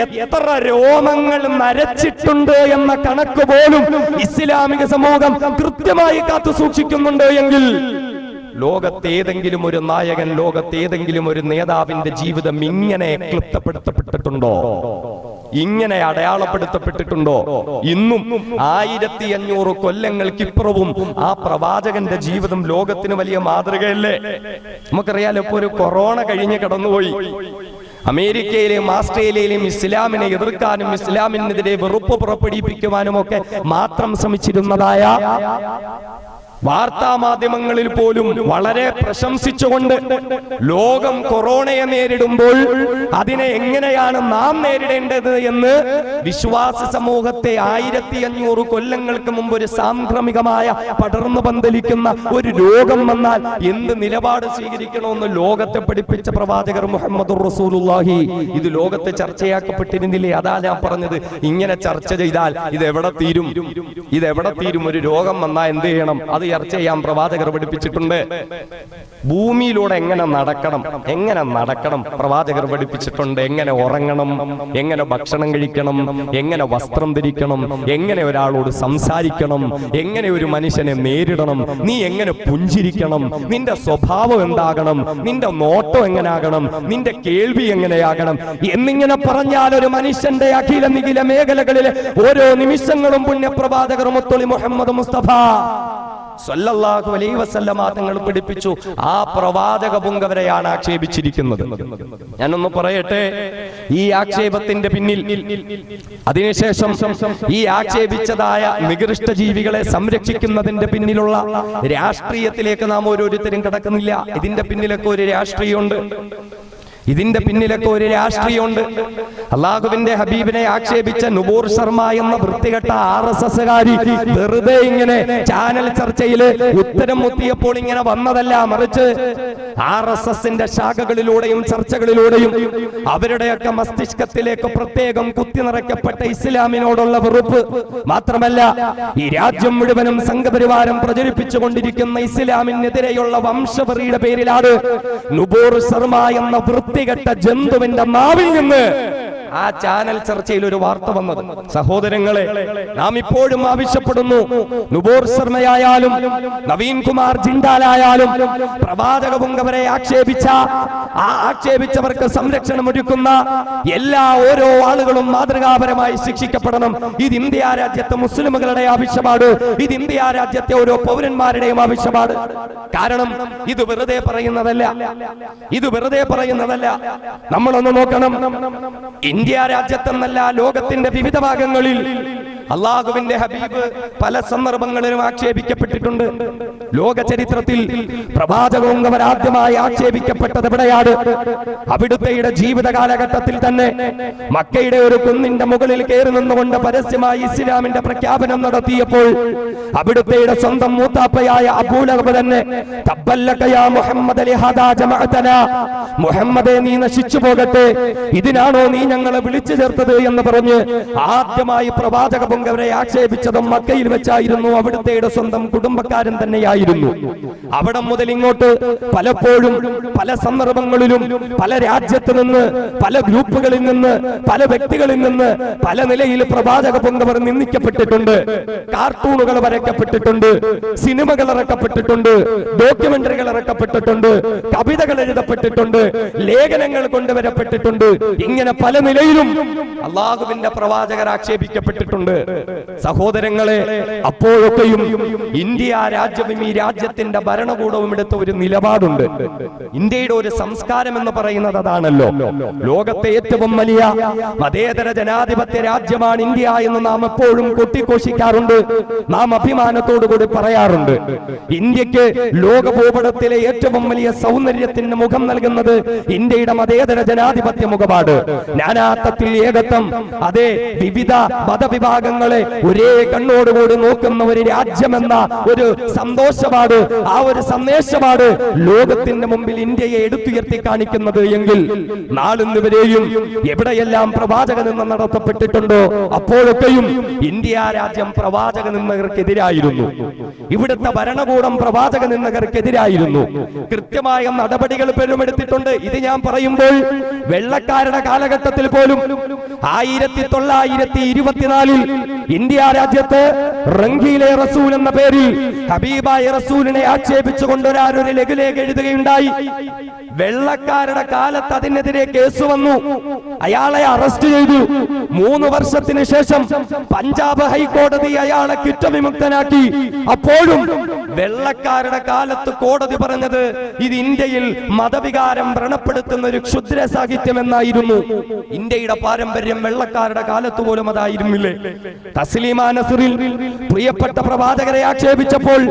എത്ര രോമങ്ങൾ നരച്ചിട്ടുണ്ട് എന്ന കണക്ക് പോലും ഇസ്ലാമിക സമൂഹം കൃത്യമായി കാത്തു സൂക്ഷിക്കുന്നുണ്ട് എങ്കിൽ ലോകത്തേതെങ്കിലും ഒരു നായകൻ, ലോകത്തേതെങ്കിലും ഒരു നേതാവിന്റെ ജീവിതം ഇങ്ങനെ ക്ലിപ്തപ്പെടുത്തപ്പെട്ടിട്ടുണ്ടോ, ഇങ്ങനെ അടയാളപ്പെടുത്തപ്പെട്ടിട്ടുണ്ടോ? ഇന്നും 1500 കൊല്ലങ്ങൾക്കിപ്പുറവും ആ പ്രവാചകന്റെ ജീവിതം ലോകത്തിന് വലിയ മാതൃകയല്ലേ? നമുക്കറിയാലോ, ഇപ്പൊ ഒരു കൊറോണ കഴിഞ്ഞ് കടന്നുപോയി. അമേരിക്കയിലെയും ഓസ്ട്രേലിയയിലെയും ഇസ്ലാമിനെ എതിർക്കാനും ഇസ്ലാമിനെതിരെ വെറുപ്പ് പുറപ്പെടുവിപ്പിക്കുവാനും ഒക്കെ മാത്രം ശ്രമിച്ചിരുന്നതായ വാർത്താ മാധ്യമങ്ങളിൽ പോലും വളരെ പ്രശംസിച്ചുകൊണ്ട് ലോകം കൊറോണയെ നേരിടുമ്പോൾ അതിനെ എങ്ങനെയാണ് നാം നേരിടേണ്ടത് എന്ന് വിശ്വാസ സമൂഹത്തെ 1500 കൊല്ലങ്ങൾക്ക് മുമ്പ് ഒരു സാംക്രമികമായ പടർന്നു പന്തലിക്കുന്ന ഒരു രോഗം വന്നാൽ എന്ത് നിലപാട് സ്വീകരിക്കണമെന്ന് ലോകത്തെ പഠിപ്പിച്ച പ്രവാചകർ മുഹമ്മദുർ റസൂലുള്ളാഹി. ഇത് ലോകത്തെ ചർച്ചയാക്കപ്പെട്ടിരുന്നില്ലേ? അതാ ഞാൻ പറഞ്ഞത്, ഇങ്ങനെ ചർച്ച ചെയ്താൽ ഇതെവിടെ തീരും? ഒരു രോഗം വന്നാൽ എന്ത് ചെയ്യണം? അത് ചർച്ച ചെയ്യാൻ പ്രവാചകർ പഠിപ്പിച്ചിട്ടുണ്ട്. ഭൂമിയിലൂടെ എങ്ങനെ നടക്കണം പ്രവാചകർ പഠിപ്പിച്ചിട്ടുണ്ട്. എങ്ങനെ ഉറങ്ങണം, എങ്ങനെ ഭക്ഷണം കഴിക്കണം, എങ്ങനെ വസ്ത്രം ധരിക്കണം, എങ്ങനെ ഒരാളോട് സംസാരിക്കണം, എങ്ങനെ ഒരു മനുഷ്യനെ നേരിടണം, നീ എങ്ങനെ പുഞ്ചിരിക്കണം, നിന്റെ സ്വഭാവം എന്താകണം, നിന്റെ നോട്ടം എങ്ങനെയാകണം, നിന്റെ കേൾവി എങ്ങനെയാകണം എന്നിങ്ങനെ പറഞ്ഞാൽ ഒരു മനുഷ്യന്റെ അഖില നിഖില മേഖലകളിലെ ഓരോ നിമിഷങ്ങളും പുണ്യപ്രവാചകർ മുത്തുളി മുഹമ്മദ് മുസ്തഫ സല്ലല്ലാഹു അലൈഹി വസല്ലമ തങ്ങൾ പഠിപ്പിച്ചു. ആ പ്രവാചക പുങ്കവരെയാണ് ആക്ഷേപിച്ചിരിക്കുന്നത്. ഞാനൊന്ന് പറയട്ടെ, ഈ ആക്ഷേപത്തിന്റെ പിന്നിൽ, അതിനുശേഷം ഈ ആക്ഷേപിച്ചതായ നികൃഷ്ട ജീവികളെ സംരക്ഷിക്കുന്നതിന്റെ പിന്നിലുള്ള രാഷ്ട്രീയത്തിലേക്ക് നാം ഓരോരുത്തരും കിടക്കുന്നില്ല. ഇതിന്റെ പിന്നിലൊക്കെ ഒരു രാഷ്ട്രീയമുണ്ട്. അള്ളാഹുവിന്റെ ഹബീബിനെ ആക്ഷേപിച്ച നുബൂർ ശർമ്മ എന്ന വൃത്തികെട്ട RSSകാരി വെറുതെ ഇങ്ങനെ ചാനൽ ചർച്ചയിൽ ഉത്തരം മുത്തിയപ്പോൾ ഇങ്ങനെ വന്നതല്ല, മറിച്ച് RSSന്റെ ശാഖകളിലൂടെയും ചർച്ചകളിലൂടെയും അവരുടെയൊക്കെ മസ്തിഷ്കത്തിലേക്ക് പ്രത്യേകം കുത്തി നിറയ്ക്കപ്പെട്ട ഇസ്ലാമിനോടുള്ള വെറുപ്പ് മാത്രമല്ല, ഈ രാജ്യം മുഴുവനും സംഘപരിവാരം പ്രചരിപ്പിച്ചുകൊണ്ടിരിക്കുന്ന ഇസ്ലാമിനെതിരെയുള്ള വംശവെറിയുടെ പേരിലാണ് നുബൂർ ശർമ്മ എന്ന വൃത്തികെട്ട ജന്തുവിന്റെ നാവിൽ നിന്ന് ആ ചാനൽ ചർച്ചയിൽ ഒരു വാർത്ത വന്നത്. സഹോദരങ്ങളെ, നാം ഇപ്പോഴും ആവശ്യപ്പെടുന്നു, നുബൂർ ശർമ്മയായാലും നവീൻ കുമാർ ജിണ്ടാലായാലും പ്രവാചക പുങ്കവരെ ആക്ഷേപിച്ചവർക്ക് സംരക്ഷണം ഒരുക്കുന്ന ഓരോ ആളുകളും മാതൃകാപരമായി ശിക്ഷിക്കപ്പെടണം. ഇത് ഇന്ത്യ രാജ്യത്തെ മുസ്ലിമുകളുടെ ആവശ്യമാണ്. ഇത് ഇന്ത്യ രാജ്യത്തെ ഓരോ പൗരന്മാരുടെയും ആവശ്യമാണ്. കാരണം ഇത് വെറുതെ പറയുന്നതല്ല. നമ്മളൊന്ന് നോക്കണം, ഇന്ത്യ രാജ്യത്തെന്നല്ല ലോകത്തിന്റെ വിവിധ ഭാഗങ്ങളിൽ അള്ളാഹുവിന്റെ ഹബീബ് പല സന്ദർഭങ്ങളിലും ആക്ഷേപിക്കപ്പെട്ടിട്ടുണ്ട്. ലോക ചരിത്രത്തിൽ പ്രവാചകവും ആദ്യമായി ആക്ഷേപിക്കപ്പെട്ടത് എവിടെയാണ്? അവിടുത്തെ ജീവിത കാലഘട്ടത്തിൽ തന്നെ മക്കയുടെ ഒരു കുന്നിന്റെ മുകളിൽ കയറി നിന്നുകൊണ്ട് പരസ്യമായി ഇസ്ലാമിന്റെ പ്രഖ്യാപനം നടത്തിയപ്പോൾ അവിടുത്തെ സ്വന്തം മൂത്താപ്പയായ അബൂ ലഹബ് തന്നെ തബ്ബല്ലക യാ മുഹമ്മദ് ലിഹാദാ ജമഅതനാ, മുഹമ്മദേ നീ നശിച്ചു പോകട്ടെ, ഇതിനാണോ നീ ഞങ്ങളെ വിളിച്ചു ചേർത്തത് എന്ന് പറഞ്ഞ് ആദ്യമായി പ്രവാചക അവരെ ആക്ഷേപിച്ചതും മക്കയിൽ വെച്ചായിരുന്നു. അവിടുത്തെ സ്വന്തം കുടുംബക്കാരൻ തന്നെയായിരുന്നു. അവിടെ മുതൽ ഇങ്ങോട്ട് പലപ്പോഴും പല സന്ദർഭങ്ങളിലും പല രാജ്യത്ത് നിന്ന്, പല ഗ്രൂപ്പുകളിൽ നിന്ന്, പല വ്യക്തികളിൽ നിന്ന് പല നിലയിൽ പ്രവാചക പുങ്കവർ നിന്ദിക്കപ്പെട്ടിട്ടുണ്ട്. കാർട്ടൂണുകൾ വരയ്ക്കപ്പെട്ടിട്ടുണ്ട്, സിനിമകൾ ഇറക്കപ്പെട്ടിട്ടുണ്ട്, ഡോക്യുമെന്ററികൾ ഇറക്കപ്പെട്ടിട്ടുണ്ട്, കവിതകൾ എഴുതപ്പെട്ടിട്ടുണ്ട്, ലേഖനങ്ങൾ കൊണ്ടുവരപ്പെട്ടിട്ടുണ്ട്. ഇങ്ങനെ പല നിലയിലും അള്ളാഹുവിന്റെ പ്രവാചകർ ആക്ഷേപിക്കപ്പെട്ടിട്ടുണ്ട്. സഹോദരങ്ങളെ, അപ്പോഴൊക്കെയും ഇന്ത്യ രാജ്യവും ഈ രാജ്യത്തിന്റെ ഭരണകൂടവും എടുത്ത ഒരു നിലപാടുണ്ട്. ഇന്ത്യയുടെ ഒരു സംസ്കാരം എന്ന് പറയുന്നത് അതാണല്ലോ. ലോകത്തെ ഏറ്റവും വലിയ മതേതര ജനാധിപത്യ രാജ്യമാണ് ഇന്ത്യ എന്ന് നാം എപ്പോഴും കൊട്ടിഘോഷിക്കാറുണ്ട്. നാം അഭിമാനത്തോടുകൂടി പറയാറുണ്ട്. ഇന്ത്യക്ക് ലോക ഭൂപടത്തിലെ ഏറ്റവും വലിയ സൗന്ദര്യത്തിന് മുഖം നൽകുന്നത് ഇന്ത്യയുടെ മതേതര ജനാധിപത്യ മുഖപാട്. നാനാത്വത്തിൽ ഏകത്വം, അതേ വിവിധ മതവിഭാഗങ്ങളെ ഒരേ കണ്ണോടുകൂടി നോക്കുന്ന ഒരു രാജ്യമെന്ന ഒരു സന്തോഷമാണ്, ആ ഒരു സന്ദേശമാണ് ലോകത്തിന്റെ മുമ്പിൽ ഇന്ത്യയെ എടുത്തുയർത്തി കാണിക്കുന്നത്. എങ്കിൽ നാളിന്നുവരെയും എവിടെയെല്ലാം പ്രവാചക നിന്ന നടത്തപ്പെട്ടിട്ടുണ്ടോ അപ്പോഴൊക്കെയും ഇന്ത്യ രാജ്യം പ്രവാചക നിന്ദകർക്കെതിരായിരുന്നു. ഇവിടുത്തെ ഭരണകൂടം പ്രവാചക നിന്ദകർക്കെതിരായിരുന്നു. കൃത്യമായ നടപടികൾ പെരുമെടുത്തിട്ടുണ്ട്. ഇത് ഞാൻ പറയുമ്പോൾ വെള്ളക്കാരുടെ കാലഘട്ടത്തിൽ പോലും 1924 ഇന്ത്യ രാജ്യത്ത് റംഗീലെ റസൂൽ എന്ന പേരിൽ ഹബീബായ റസൂലിനെ ആക്ഷേപിച്ചുകൊണ്ട് ഒരാളൊരു ലഘുലേഖ എഴുതുകയുണ്ടായി. വെള്ളക്കാരുടെ കാലത്ത് അതിനെതിരെ കേസ് വന്നു. അയാളെ അറസ്റ്റ് ചെയ്തു. 3 വർഷത്തിന് ശേഷം പഞ്ചാബ് ഹൈക്കോടതി അയാളെ കുറ്റവിമുക്തനാക്കി. അപ്പോഴും വെള്ളക്കാരുടെ കാലത്ത് കോടതി പറഞ്ഞത് ഇത് ഇന്ത്യയിൽ മതവികാരം വ്രണപ്പെടുത്തുന്ന ഒരു ക്ഷുദ്ര സാഹിത്യം എന്നായിരുന്നു. ഇന്ത്യയുടെ പാരമ്പര്യം വെള്ളക്കാരുടെ കാലത്ത് പോലും അതായിരുന്നില്ലേ? തസ്ലീമ നസ്റിൽ പ്രിയപ്പെട്ട പ്രവാചകരെ ആക്ഷേപിച്ചപ്പോൾ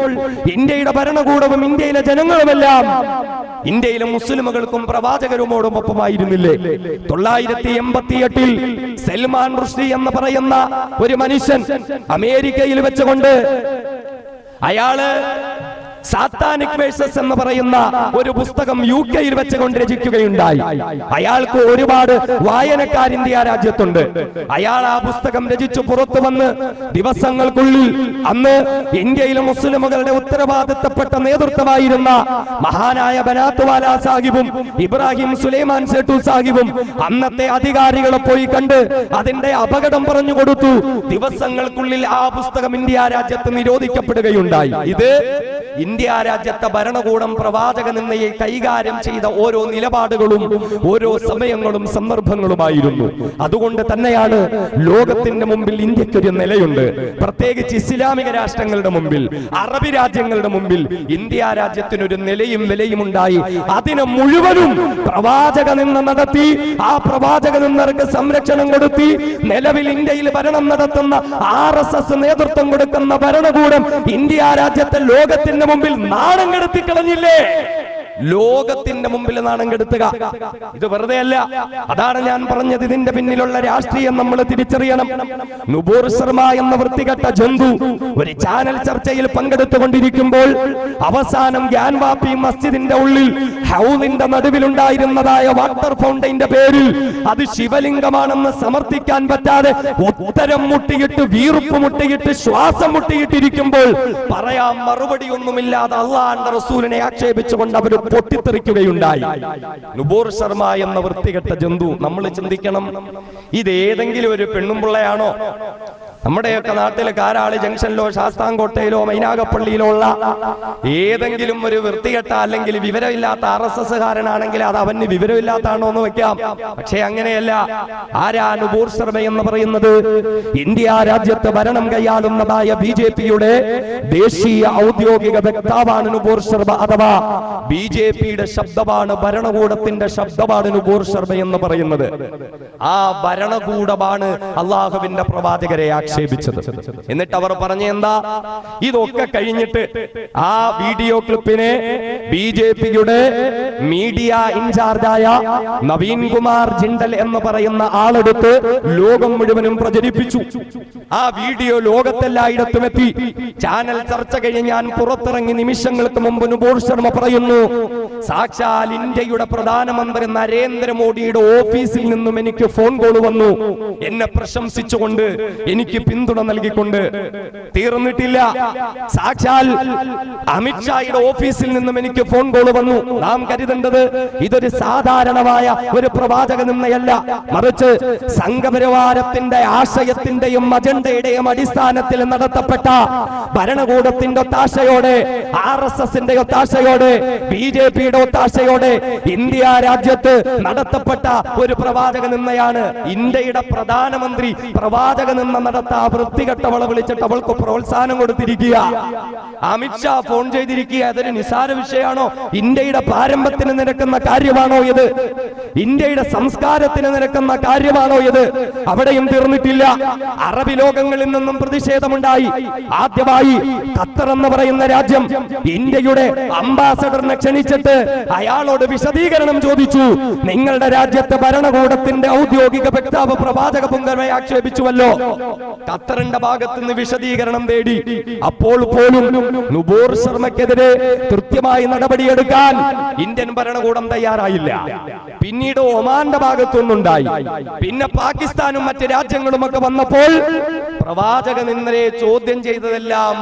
ഇന്ത്യയുടെ ഭരണകൂടവും ഇന്ത്യയിലെ ജനങ്ങളുമെല്ലാം ഇന്ത്യയിലെ മുസ്ലിമുകൾക്കും പ്രവാചകരുമോടും ഒപ്പമായിരുന്നില്ലേ? 988 സൽമാൻ റുഷ്ദി എന്ന് പറയുന്ന ഒരു മനുഷ്യൻ അമേരിക്കയിൽ വെച്ചുകൊണ്ട് അയാള് സാത്താനിക് വേഴ്സസ് എന്ന് പറയുന്ന ഒരു പുസ്തകം UK-യിൽ വെച്ചുകൊണ്ട് രചിക്കുകയുണ്ടായി. അയാൾക്ക് ഒരുപാട് വായനക്കാർ ഇന്ത്യ രാജ്യത്തുണ്ട്. അയാൾ ആ പുസ്തകം രചിച്ചു പുറത്തു വന്ന് ദിവസങ്ങൾക്കുള്ളിൽ അന്ന് ഇന്ത്യയിലെ മുസ്ലിമുകളുടെ ഉത്തരവാദിത്തപ്പെട്ട നേതൃത്വമായിരുന്ന മഹാനായ ബനാത്വാല സാഹിബും ഇബ്രാഹിം സുലൈമാൻ സേട്ടു സാഹിബും അന്നത്തെ അധികാരികളെ പോയി കണ്ട് അതിന്റെ അപകടം പറഞ്ഞു കൊടുത്തു. ദിവസങ്ങൾക്കുള്ളിൽ ആ പുസ്തകം ഇന്ത്യ രാജ്യത്ത് നിരോധിക്കപ്പെടുകയുണ്ടായി. ഇത് ഇന്ത്യ രാജ്യത്തെ ഭരണകൂടം പ്രവാചക നിന്നയെ കൈകാര്യം ചെയ്ത ഓരോ നിലപാടുകളും ഓരോ സമയങ്ങളും സന്ദർഭങ്ങളുമായിരുന്നു. അതുകൊണ്ട് തന്നെയാണ് ലോകത്തിന്റെ മുമ്പിൽ ഇന്ത്യക്കൊരു നിലയുണ്ട്. പ്രത്യേകിച്ച് ഇസ്ലാമിക രാഷ്ട്രങ്ങളുടെ മുമ്പിൽ, അറബി രാജ്യങ്ങളുടെ മുമ്പിൽ ഇന്ത്യ രാജ്യത്തിനൊരു നിലയും വിലയും ഉണ്ടായി. അതിനെ മുഴുവനും പ്രവാചക നിന്ന നടത്തി, ആ പ്രവാചക നിന്നവർക്ക് സംരക്ഷണം കൊടുത്തി. നിലവിൽ ഇന്ത്യയിൽ ഭരണം നടത്തുന്ന RSS നേതൃത്വം കൊടുക്കുന്ന ഭരണകൂടം ഇന്ത്യ രാജ്യത്തെ ലോകത്തിന്റെ മുമ്പിൽ നാണം കെടുത്തി കളഞ്ഞില്ലേ? ലോകത്തിന്റെ മുമ്പിൽ നാണം കെടുത്തുക ഇത് വെറുതെ അല്ല. അതാണ് ഞാൻ പറഞ്ഞത്, ഇതിന്റെ പിന്നിലുള്ള രാഷ്ട്രീയം നമ്മൾ തിരിച്ചറിയണം. നുപൂർ ശർമ്മ എന്ന വൃത്തികെട്ട ജന്തു ഒരു ചാനൽ ചർച്ചയിൽ പങ്കെടുത്തുകൊണ്ടിരിക്കുമ്പോൾ അവസാനം ഗ്യാൻവാപ്പി മസ്ജിദിന്റെ ഉള്ളിൽ ഹൗദിന്റെ നടുവിലുണ്ടായിരുന്നതായ വാട്ടർ ഫൗണ്ടൈന്റെ പേരിൽ അത് ശിവലിംഗമാണെന്ന് സമർത്ഥിക്കാൻ പറ്റാതെ ഉത്തരം മുട്ടിയിട്ട്, വീർപ്പ് മുട്ടിയിട്ട്, ശ്വാസം മുട്ടിയിട്ടിരിക്കുമ്പോൾ പറയാൻ മറുപടി ഒന്നുമില്ലാതെ അള്ളാഹുവിന്റെ റസൂലിനെ ആക്ഷേപിച്ചുകൊണ്ട് അവർ പൊട്ടിത്തെറിക്കുകയുണ്ടായി. നുപൂർ ശർമ്മ എന്ന വൃത്തികെട്ട ജന്തു. നമ്മൾ ചിന്തിക്കണം, ഇത് ഏതെങ്കിലും ഒരു പെണ്ണുമ്പിള്ളയാണോ? നമ്മുടെയൊക്കെ നാട്ടിലെ കാരാളി ജംഗ്ഷനിലോ ശാസ്താംകോട്ടയിലോ മൈനാഗപ്പള്ളിയിലോ ഉള്ള ഏതെങ്കിലും ഒരു വൃത്തികെട്ട അല്ലെങ്കിൽ വിവരമില്ലാത്ത RSSകാരനാണെങ്കിൽ അത് അവന് വിവരമില്ലാത്താണോ എന്ന് വെക്കാം. പക്ഷേ അങ്ങനെയല്ല. ആരാ നുപൂർ ശർമ്മ എന്ന് പറയുന്നത്? ഇന്ത്യ രാജ്യത്ത് ഭരണം കൈയാളുന്നതായ BJPയുടെ ദേശീയ ഔദ്യോഗിക വക്താവാണ് നുപൂർ ശർമ്മ. അഥവാ BJPയുടെ ശബ്ദമാണ്, ഭരണകൂടത്തിന്റെ ശബ്ദമാണ് നുപൂർ ശർമ്മ എന്ന് പറയുന്നത്. ആ ഭരണകൂടമാണ് അള്ളാഹുവിന്റെ പ്രവാചകരെ ആക്ഷേപിച്ചത്. എന്നിട്ട് അവർ പറഞ്ഞ എന്താ? ഇതൊക്കെ കഴിഞ്ഞിട്ട് ആ വീഡിയോ ക്ലിപ്പിനെ BJPയുടെ മീഡിയ ഇൻചാർജായ നവീൻ കുമാർ ജിണ്ടൽ എന്ന് പറയുന്ന ആളെടുത്ത് ലോകം മുഴുവനും പ്രചരിപ്പിച്ചു. ആ വീഡിയോ ലോകത്തെല്ലായിടത്തും എത്തി. ചാനൽ ചർച്ച കഴിഞ്ഞ് ഞാൻ പുറത്തിറങ്ങി നിമിഷങ്ങൾക്ക് മുമ്പ് നുപൂർ ശർമ്മ പറയുന്നു, സാക്ഷാൽ ഇന്ത്യയുടെ പ്രധാനമന്ത്രി നരേന്ദ്രമോദിയുടെ ഓഫീസിൽ നിന്നും എനിക്ക് ഫോൺ കോൾ വന്നു, എന്നെ പ്രശംസിച്ചുകൊണ്ട്, എനിക്ക് പിന്തുണ നൽകിക്കൊണ്ട്. തീർന്നിട്ടില്ല. സാക്ഷാൽ അമിത്ഷായുടെ ഓഫീസിൽ നിന്നും എനിക്ക് ഫോൺ കോൾ വന്നു. നാം കരുതേണ്ടത് ഇതൊരു സാധാരണമായ ഒരു പ്രവാചക നിന്നയല്ല, മറിച്ച് സംഘപരിവാരത്തിന്റെ ആശയത്തിന്റെയും അജണ്ടയുടെയും അടിസ്ഥാനത്തിൽ നടത്തപ്പെട്ട ഭരണകൂടത്തിന്റെ ഒത്താശയോടെ, RSSന്റെ ഒത്താശയോടെ, BJPയുടെ ഒത്താശയോടെ ഇന്ത്യ രാജ്യത്ത് നടത്തപ്പെട്ട ഒരു പ്രവാചക നിന്നയാണ്. ഇന്ത്യയുടെ പ്രധാനമന്ത്രി പ്രവാചക നിന്ന നടത്ത വൃത്തികെട്ടവളെ വിളിച്ചിട്ട് അവൾക്ക് പ്രോത്സാഹനം കൊടുത്തിരിക്കുക. അമിത്ഷാ ഫോൺ ചെയ്തിരിക്കുക. അതൊരു നിസാര വിഷയമാണോ? ഇന്ത്യയുടെ പാരമ്പര്യത്തിന് നിരക്കുന്ന കാര്യമാണോ ഇത്? ഇന്ത്യയുടെ സംസ്കാരത്തിന് നിരക്കുന്ന കാര്യമാണോ ഇത്? അവിടെയും തീർന്നിട്ടില്ല. അറബി ലോകങ്ങളിൽ നിന്നും പ്രതിഷേധമുണ്ടായി. ആദ്യമായി ഖത്തർ എന്ന് പറയുന്ന രാജ്യം ഇന്ത്യയുടെ അംബാസഡറിനെ ക്ഷണിച്ചിട്ട് അയാളോട് വിശദീകരണം ചോദിച്ചു. നിങ്ങളുടെ രാജ്യത്തെ ഭരണകൂടത്തിന്റെ ഔദ്യോഗിക വക്താവ് പ്രവാചക പുങ്കരനെ ആക്ഷേപിച്ചുവല്ലോ. ഖത്തറിന്റെ ഭാഗത്ത് നിന്ന് വിശദീകരണം തേടി. അപ്പോൾ പോലും നുപൂർ ശർമ്മക്കെതിരെ കൃത്യമായി നടപടിയെടുക്കാൻ ഇന്ത്യൻ ഭരണകൂടം തയ്യാറായില്ല. പിന്നീട് ഒമാന്റെ ഭാഗത്തുനിന്നുണ്ടായി. പിന്നെ പാകിസ്ഥാനും മറ്റ് രാജ്യങ്ങളും ഒക്കെ വന്നപ്പോൾ പ്രവാചക നിന്നരെ ചോദ്യം ചെയ്തതെല്ലാം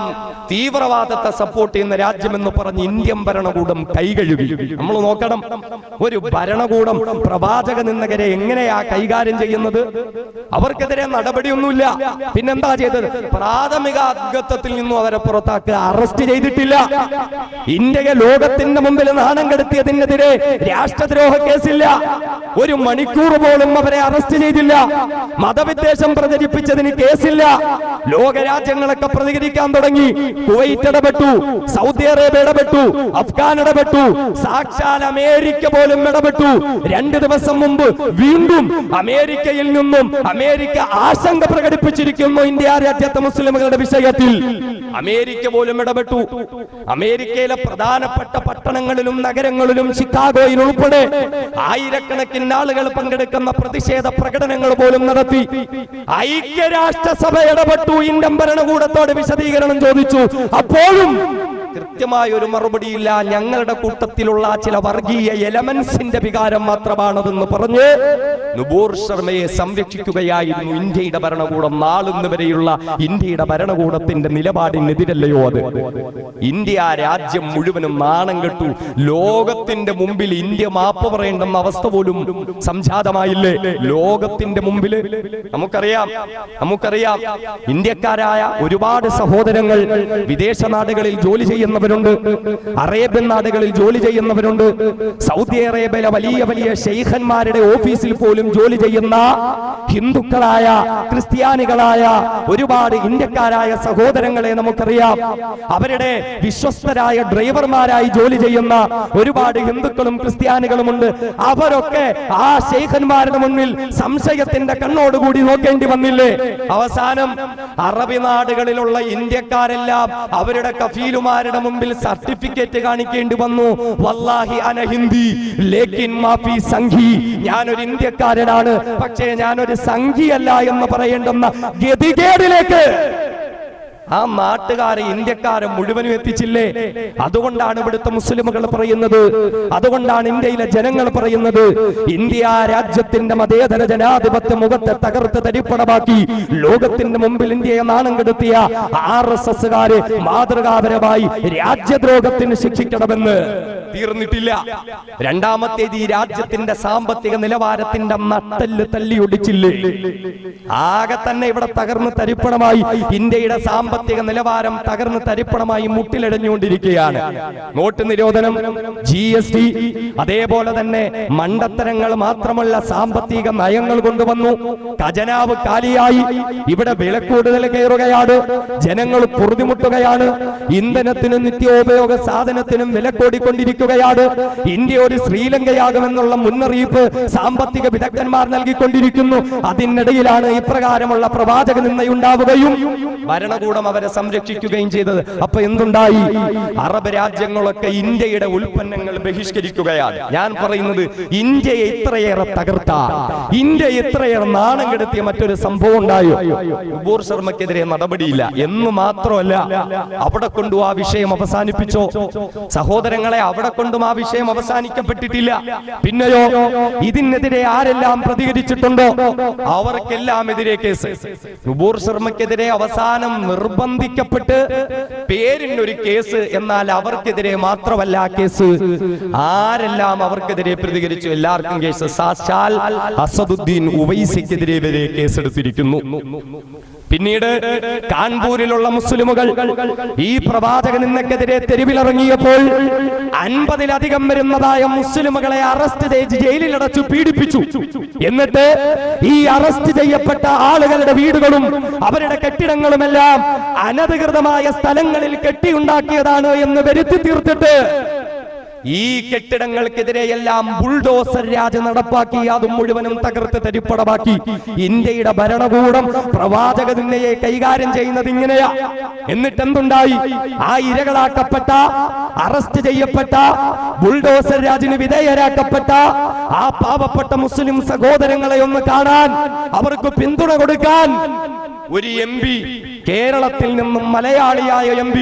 തീവ്രവാദത്തെ സപ്പോർട്ട് ചെയ്യുന്ന രാജ്യമെന്ന് പറഞ്ഞ് ഇന്ത്യൻ ഭരണകൂടം കൈകഴുകി. നമ്മൾ നോക്കണം, ഒരു ഭരണകൂടം പ്രവാചക നിന്നകരെ എങ്ങനെയാ കൈകാര്യം ചെയ്യുന്നത്? അവർക്കെതിരെ നടപടിയൊന്നുമില്ല. പിന്നെന്താ ചെയ്തത്? പ്രാഥമിക അംഗത്വത്തിൽ നിന്നും അവരെ പുറത്താക്കുക, അറസ്റ്റ് ചെയ്തിട്ടില്ല. ഇന്ത്യയെ ലോകത്തിന്റെ മുമ്പിൽ നാണം കെടുത്തിയതിനെതിരെ രാഷ്ട്രദ്രോഹ കേസില്ല. ഒരു മണിക്കൂർ പോലും അവരെ അറസ്റ്റ് ചെയ്തില്ല. മതവിദ്വേഷം പ്രചരിപ്പിച്ചതിന് കേസില്ല. ലോകരാജ്യങ്ങളൊക്കെ പ്രതികരിക്കാൻ തുടങ്ങി. കുവൈറ്റ് ഇടപെട്ടു, സൗദി അറേബ്യ ഇടപെട്ടു, അഫ്ഗാൻ ഇടപെട്ടു, സാക്ഷാൽ അമേരിക്ക പോലും ഇടപെട്ടു. 2 ദിവസം മുമ്പ് വീണ്ടും അമേരിക്കയിൽ നിന്നും അമേരിക്ക ആശങ്ക പ്രകടിപ്പിച്ചിരിക്കുന്നു ഇന്ത്യ രാജ്യത്തെ മുസ്ലിമുകളുടെ വിഷയത്തിൽ. അമേരിക്ക പോലും ഇടപെട്ടു. അമേരിക്കയിലെ പ്രധാനപ്പെട്ട പട്ടണങ്ങളിലും നഗരങ്ങളിലും ചിക്കാഗോയിൽ ഉൾപ്പെടെ ആയിരക്കണക്കിന് ആളുകൾ പങ്കെടുക്കുന്ന പ്രതിഷേധ പ്രകടനങ്ങൾ പോലും നടത്തി. ഐക്യരാഷ്ട്രസഭ ഇടപെട്ടു, ഇന്ത്യൻ ഭരണകൂടത്തോട് വിശദീകരണം ചോദിച്ചു. അപ്പോഴും കൃത്യമായ ഒരു മറുപടിയില്ല. ഞങ്ങളുടെ കൂട്ടത്തിലുള്ള ചില വർഗീയ എലമെന്റ്സിന്റെ വികാരം മാത്രമാണതെന്ന് പറഞ്ഞ് നുപൂർ ശർമ്മയെ സംരക്ഷിക്കുകയായിരുന്നു ഇന്ത്യയുടെ ഭരണകൂടം. നാളുന്ന് വരെയുള്ള ഇന്ത്യയുടെ ഭരണകൂടത്തിന്റെ നിലപാടിനെതിരല്ലയോ അത്? ഇന്ത്യ രാജ്യം മുഴുവനും നാണം കെട്ടു. ലോകത്തിന്റെ മുമ്പിൽ ഇന്ത്യ മാപ്പ് പറയേണ്ടെന്ന അവസ്ഥ പോലും സംജാതമായില്ലേ? ലോകത്തിന്റെ മുമ്പിൽ നമുക്കറിയാം ഇന്ത്യക്കാരായ ഒരുപാട് സഹോദരങ്ങൾ വിദേശ നാടുകളിൽ ജോലി ചെയ്യുന്നവരുണ്ട്, അറേബ്യൻ നാടുകളിൽ ജോലി ചെയ്യുന്നവരുണ്ട്, സൗദി അറേബ്യയിലെ വലിയ വലിയ ഷെയ്ഖന്മാരുടെ ഓഫീസിൽ പോലും ജോലി ചെയ്യുന്ന ഹിന്ദുക്കളായ ക്രിസ്ത്യാനികളായ ഒരുപാട് ഇന്ത്യക്കാരായ സഹോദരങ്ങളെ നമുക്കറിയാം. അവരുടെ വിശ്വസ്തരായ ഡ്രൈവർമാരായി ജോലി ചെയ്യുന്ന ഒരുപാട് ഹിന്ദുക്കളും ക്രിസ്ത്യാനികളുമുണ്ട്. അവരൊക്കെ ആ ഷെയ്ഖന്മാരുടെ മുന്നിൽ സംശയത്തിന്റെ കണ്ണോടുകൂടി നോക്കേണ്ടി വന്നില്ലേ? അവസാനം അറബി നാടുകളിലുള്ള ഇന്ത്യക്കാരെല്ലാം അവരുടെ കഫീലുമാരുടെ മുമ്പിൽ സർട്ടിഫിക്കറ്റ് കാണിക്കേണ്ടി വന്നു. വല്ലാഹി അന ഹിന്ദി ലേക്കിൻ മാഫി സംഘി, ഞാനൊരു ഇന്ത്യക്കാരനാണ്, പക്ഷേ ഞാനൊരു സംഘിയല്ല എന്ന് പറയേണ്ടുന്ന ഗതികേടിലേക്ക് ആ നാട്ടുകാരെ ഇന്ത്യക്കാരെ മുഴുവനും എത്തിച്ചില്ലേ? അതുകൊണ്ടാണ് ഇവിടുത്തെ മുസ്ലിമുകൾ പറയുന്നത്, അതുകൊണ്ടാണ് ഇന്ത്യയിലെ ജനങ്ങൾ പറയുന്നത്, ഇന്ത്യ രാജ്യത്തിന്റെ മതേതര ജനാധിപത്യ മുഖത്തെ തകർത്ത് തരിപ്പണമാക്കി ലോകത്തിന്റെ മുമ്പിൽ ഇന്ത്യയെ നാണം കെടുത്തിയ RSSകാരെ മാതൃകാപരമായി രാജ്യദ്രോഹത്തിന് ശിക്ഷിക്കണമെന്ന്. തീർന്നിട്ടില്ല. രണ്ടാമത്തേത്, ഈ രാജ്യത്തിന്റെ സാമ്പത്തിക നിലവാരത്തിന്റെ നട്ടെല്ല് തല്ലിയൊടിച്ചില്ലേ? ആകെ തന്നെ ഇവിടെ തകർന്ന് തരിപ്പണമായി. ഇന്ത്യയുടെ സാമ്പത്തിക നിലവാരം തകർന്ന് തരിപ്പണമായി മുട്ടിലടഞ്ഞുകൊണ്ടിരിക്കുകയാണ്. നോട്ട് നിരോധനം, GST, അതേപോലെ തന്നെ മണ്ടത്തരങ്ങൾ മാത്രമല്ല സാമ്പത്തിക നയങ്ങൾ കൊണ്ടുവന്നു. ഖജനാവ് കാലിയായി. ഇവിടെ വില കൂടുതൽ കയറുകയാണ്, ജനങ്ങൾ പൊറുതിമുട്ടുകയാണ്. ഇന്ധനത്തിനും നിത്യോപയോഗ സാധനത്തിനും വില കൂടിക്കൊണ്ടിരിക്കുകയാണ്. ഇന്ത്യ ഒരു ശ്രീലങ്കയാകുമെന്നുള്ള മുന്നറിയിപ്പ് സാമ്പത്തിക വിദഗ്ധന്മാർ നൽകിക്കൊണ്ടിരിക്കുന്നു. അതിനിടയിലാണ് ഇപ്രകാരമുള്ള പ്രവാചക നിന്ദയുണ്ടാവുകയും ഭരണകൂടം അവരെ സംരക്ഷിക്കുകയും ചെയ്തത്. അപ്പൊ എന്തുണ്ടായി? അറബ് രാജ്യങ്ങളൊക്കെ ഇന്ത്യയുടെ ഉൽപ്പന്നങ്ങൾ ബഹിഷ്കരിക്കുകയാണ്. ഞാൻ പറയുന്നത്, ഇന്ത്യയെ ഇത്രയേറെ തകർത്ത, ഇന്ത്യയെ ഇത്രയേറെ നാണം കെടുത്തിയ മറ്റൊരു സംഭവം ഉണ്ടായോ? നുപൂർ ശർമ്മക്കെതിരെ നടപടിയില്ല എന്ന് മാത്രമല്ല, അവിടെ കൊണ്ടു ആ വിഷയം അവസാനിപ്പിച്ചോ? സഹോദരങ്ങളെ, അവിടെ കൊണ്ടും ആ വിഷയം അവസാനിക്കപ്പെട്ടിട്ടില്ല. പിന്നെയോ, ഇതിനെതിരെ ആരെല്ലാം പ്രതികരിച്ചിട്ടുണ്ടോ അവർക്കെല്ലാം എതിരെ കേസ്. നുപൂർ ശർമ്മക്കെതിരെ അവസാനം നിർബന്ധിക്കപ്പെട്ട് പേരിനൊരു കേസ്, എന്നാൽ അവർക്കെതിരെ മാത്രമല്ല കേസ്. ആരെല്ലാം അവർക്കെതിരെ പ്രതികരിച്ചു? എല്ലാവർക്കും കേസ്. സാക്ഷാൽ അസദുദ്ദീൻ ഉവൈസിക്കെതിരെ വരെ കേസെടുത്തിരിക്കുന്നു. പിന്നീട് കാൺപൂരിലുള്ള മുസ്ലിമുകൾ ഈ പ്രവാചക നിന്ദക്കെതിരെ തെരുവിലിറങ്ങിയപ്പോൾ 50-ലധികം വരുന്നതായ മുസ്ലിമുകളെ അറസ്റ്റ് ചെയ്ത് ജയിലിലടച്ചു പീഡിപ്പിച്ചു. എന്നിട്ട് ഈ അറസ്റ്റ് ചെയ്യപ്പെട്ട ആളുകളുടെ വീടുകളും അവരുടെ കെട്ടിടങ്ങളുമെല്ലാം അനധികൃതമായ സ്ഥലങ്ങളിൽ കെട്ടിയുണ്ടാക്കിയതാണ് എന്ന് വരുത്തി തീർത്തിട്ട് ഈ കെട്ടിടങ്ങൾക്കെതിരെയെല്ലാം ബുൾഡോസർ രാജ് നടപ്പാക്കി അതും മുഴുവനും തകർത്ത് തരിപ്പണമാക്കി. ഇന്ത്യയുടെ ഭരണകൂടം പ്രവാചക നിന്ദയെ കൈകാര്യം ചെയ്യുന്നത് ഇങ്ങനെയാ. എന്നിട്ട് എന്തുണ്ടായി? ആ ഇരകളാക്കപ്പെട്ട, അറസ്റ്റ് ചെയ്യപ്പെട്ട, ബുൾഡോസർ രാജിന് വിധേയരാക്കപ്പെട്ട ആ പാവപ്പെട്ട മുസ്ലിം സഹോദരങ്ങളെ ഒന്ന് കാണാൻ, അവർക്ക് പിന്തുണ കൊടുക്കാൻ ഒരു MP, കേരളത്തിൽ നിന്നും മലയാളിയായ MP,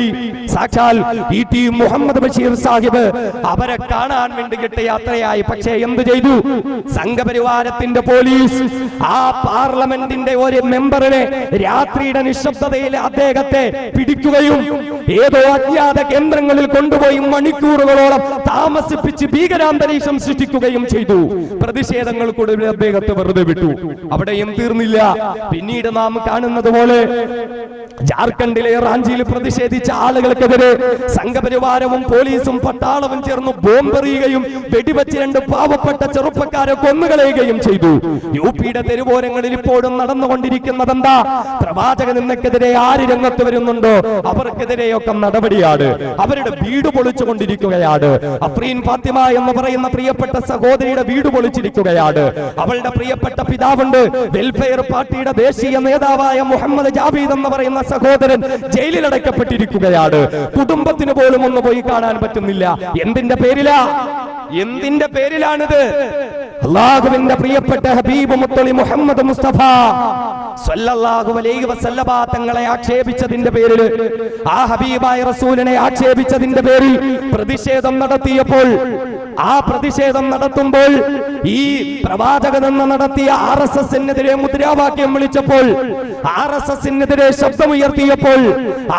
സാക്ഷാൽ ET മുഹമ്മദ് ബഷീർ സാഹിബ് അവരെ കാണാൻ വേണ്ടി കിട്ടിയ യാത്രയായി. പക്ഷേ എന്ത് ചെയ്തു? സംഘപരിവാരത്തിന്റെ പോലീസ് ആ പാർലമെന്റിന്റെ ഒരു മെമ്പറിനെ രാത്രിയുടെ നിശബ്ദതയിൽ അദ്ദേഹത്തെ പിടിക്കുകയും ഏതോ അജ്ഞാത കേന്ദ്രങ്ങളിൽ കൊണ്ടുപോയി മണിക്കൂറുകളോളം താമസിപ്പിച്ച് ഭീകരാന്തരീക്ഷം സൃഷ്ടിക്കുകയും ചെയ്തു. പ്രതിഷേധങ്ങൾക്കൂടെ അദ്ദേഹത്തെ വെറുതെ വിട്ടു. അവിടെയും തീർന്നില്ല. പിന്നീട് നാം കാണുന്നത് പോലെ ജാർഖണ്ഡിലെ റാഞ്ചിയിൽ പ്രതിഷേധിച്ച ആളുകൾക്കെതിരെ സംഘപരിവാരവും പോലീസും പട്ടാളവും ചേർന്ന് ബോംബെറിയുകയും വെടിവെച്ച് 2 പാവപ്പെട്ട ചെറുപ്പക്കാരെ കൊന്നുകളയുകയും ചെയ്തു. യുപിയുടെ തെരുവോരങ്ങളിൽ ഇപ്പോഴും നടന്നുകൊണ്ടിരിക്കുന്നതെന്താ? പ്രവാചക നിന്നക്കെതിരെ ആര് രംഗത്ത് വരുന്നുണ്ടോ അവർക്കെതിരെയൊക്കെ നടപടിയാണ്. അവരുടെ വീട് പൊളിച്ചുകൊണ്ടിരിക്കുകയാണ്. അഫ്രീൻ ഫാത്തിമ എന്ന് പറയുന്ന പ്രിയപ്പെട്ട സഹോദരിയുടെ വീട് പൊളിച്ചിരിക്കുകയാണ്. അവളുടെ പ്രിയപ്പെട്ട പിതാവുണ്ട്, വെൽഫെയർ പാർട്ടിയുടെ ദേശീയ നേതാവായ മുഹമ്മദ് ജാബീദ് എന്ന് പറയുന്ന സഹോദരൻ ജയിലിൽ അടയ്ക്കപ്പെട്ടിരിക്കുകയാണ്. കുടുംബത്തിന് പോലും ഒന്ന് പോയി കാണാൻ പറ്റുന്നില്ല. എന്തിന്റെ പേരിലാണിത്? അല്ലാഹുവിന്റെ പ്രിയപ്പെട്ട ഹബീബ് മുത്തലി മുഹമ്മദ് മുസ്തഫ സല്ലല്ലാഹു അലൈഹി വസല്ലമ തങ്ങളെ ആക്ഷേപിച്ചതിന്റെ പേരിൽ, ആ ഹബീബായ റസൂലിനെ ആക്ഷേപിച്ചതിന്റെ പേരിൽ പ്രതിഷേധം നടത്തിയപ്പോൾ, ആ പ്രതിഷേധം നടത്തുമ്പോൾ ഈ പ്രവാചകനെന്ന് നടത്തിയ RSSനെതിരെ മുദ്രാവാക്യം വിളിച്ചപ്പോൾ, RSSനെതിരെ ശബ്ദമുയർത്തിയപ്പോൾ,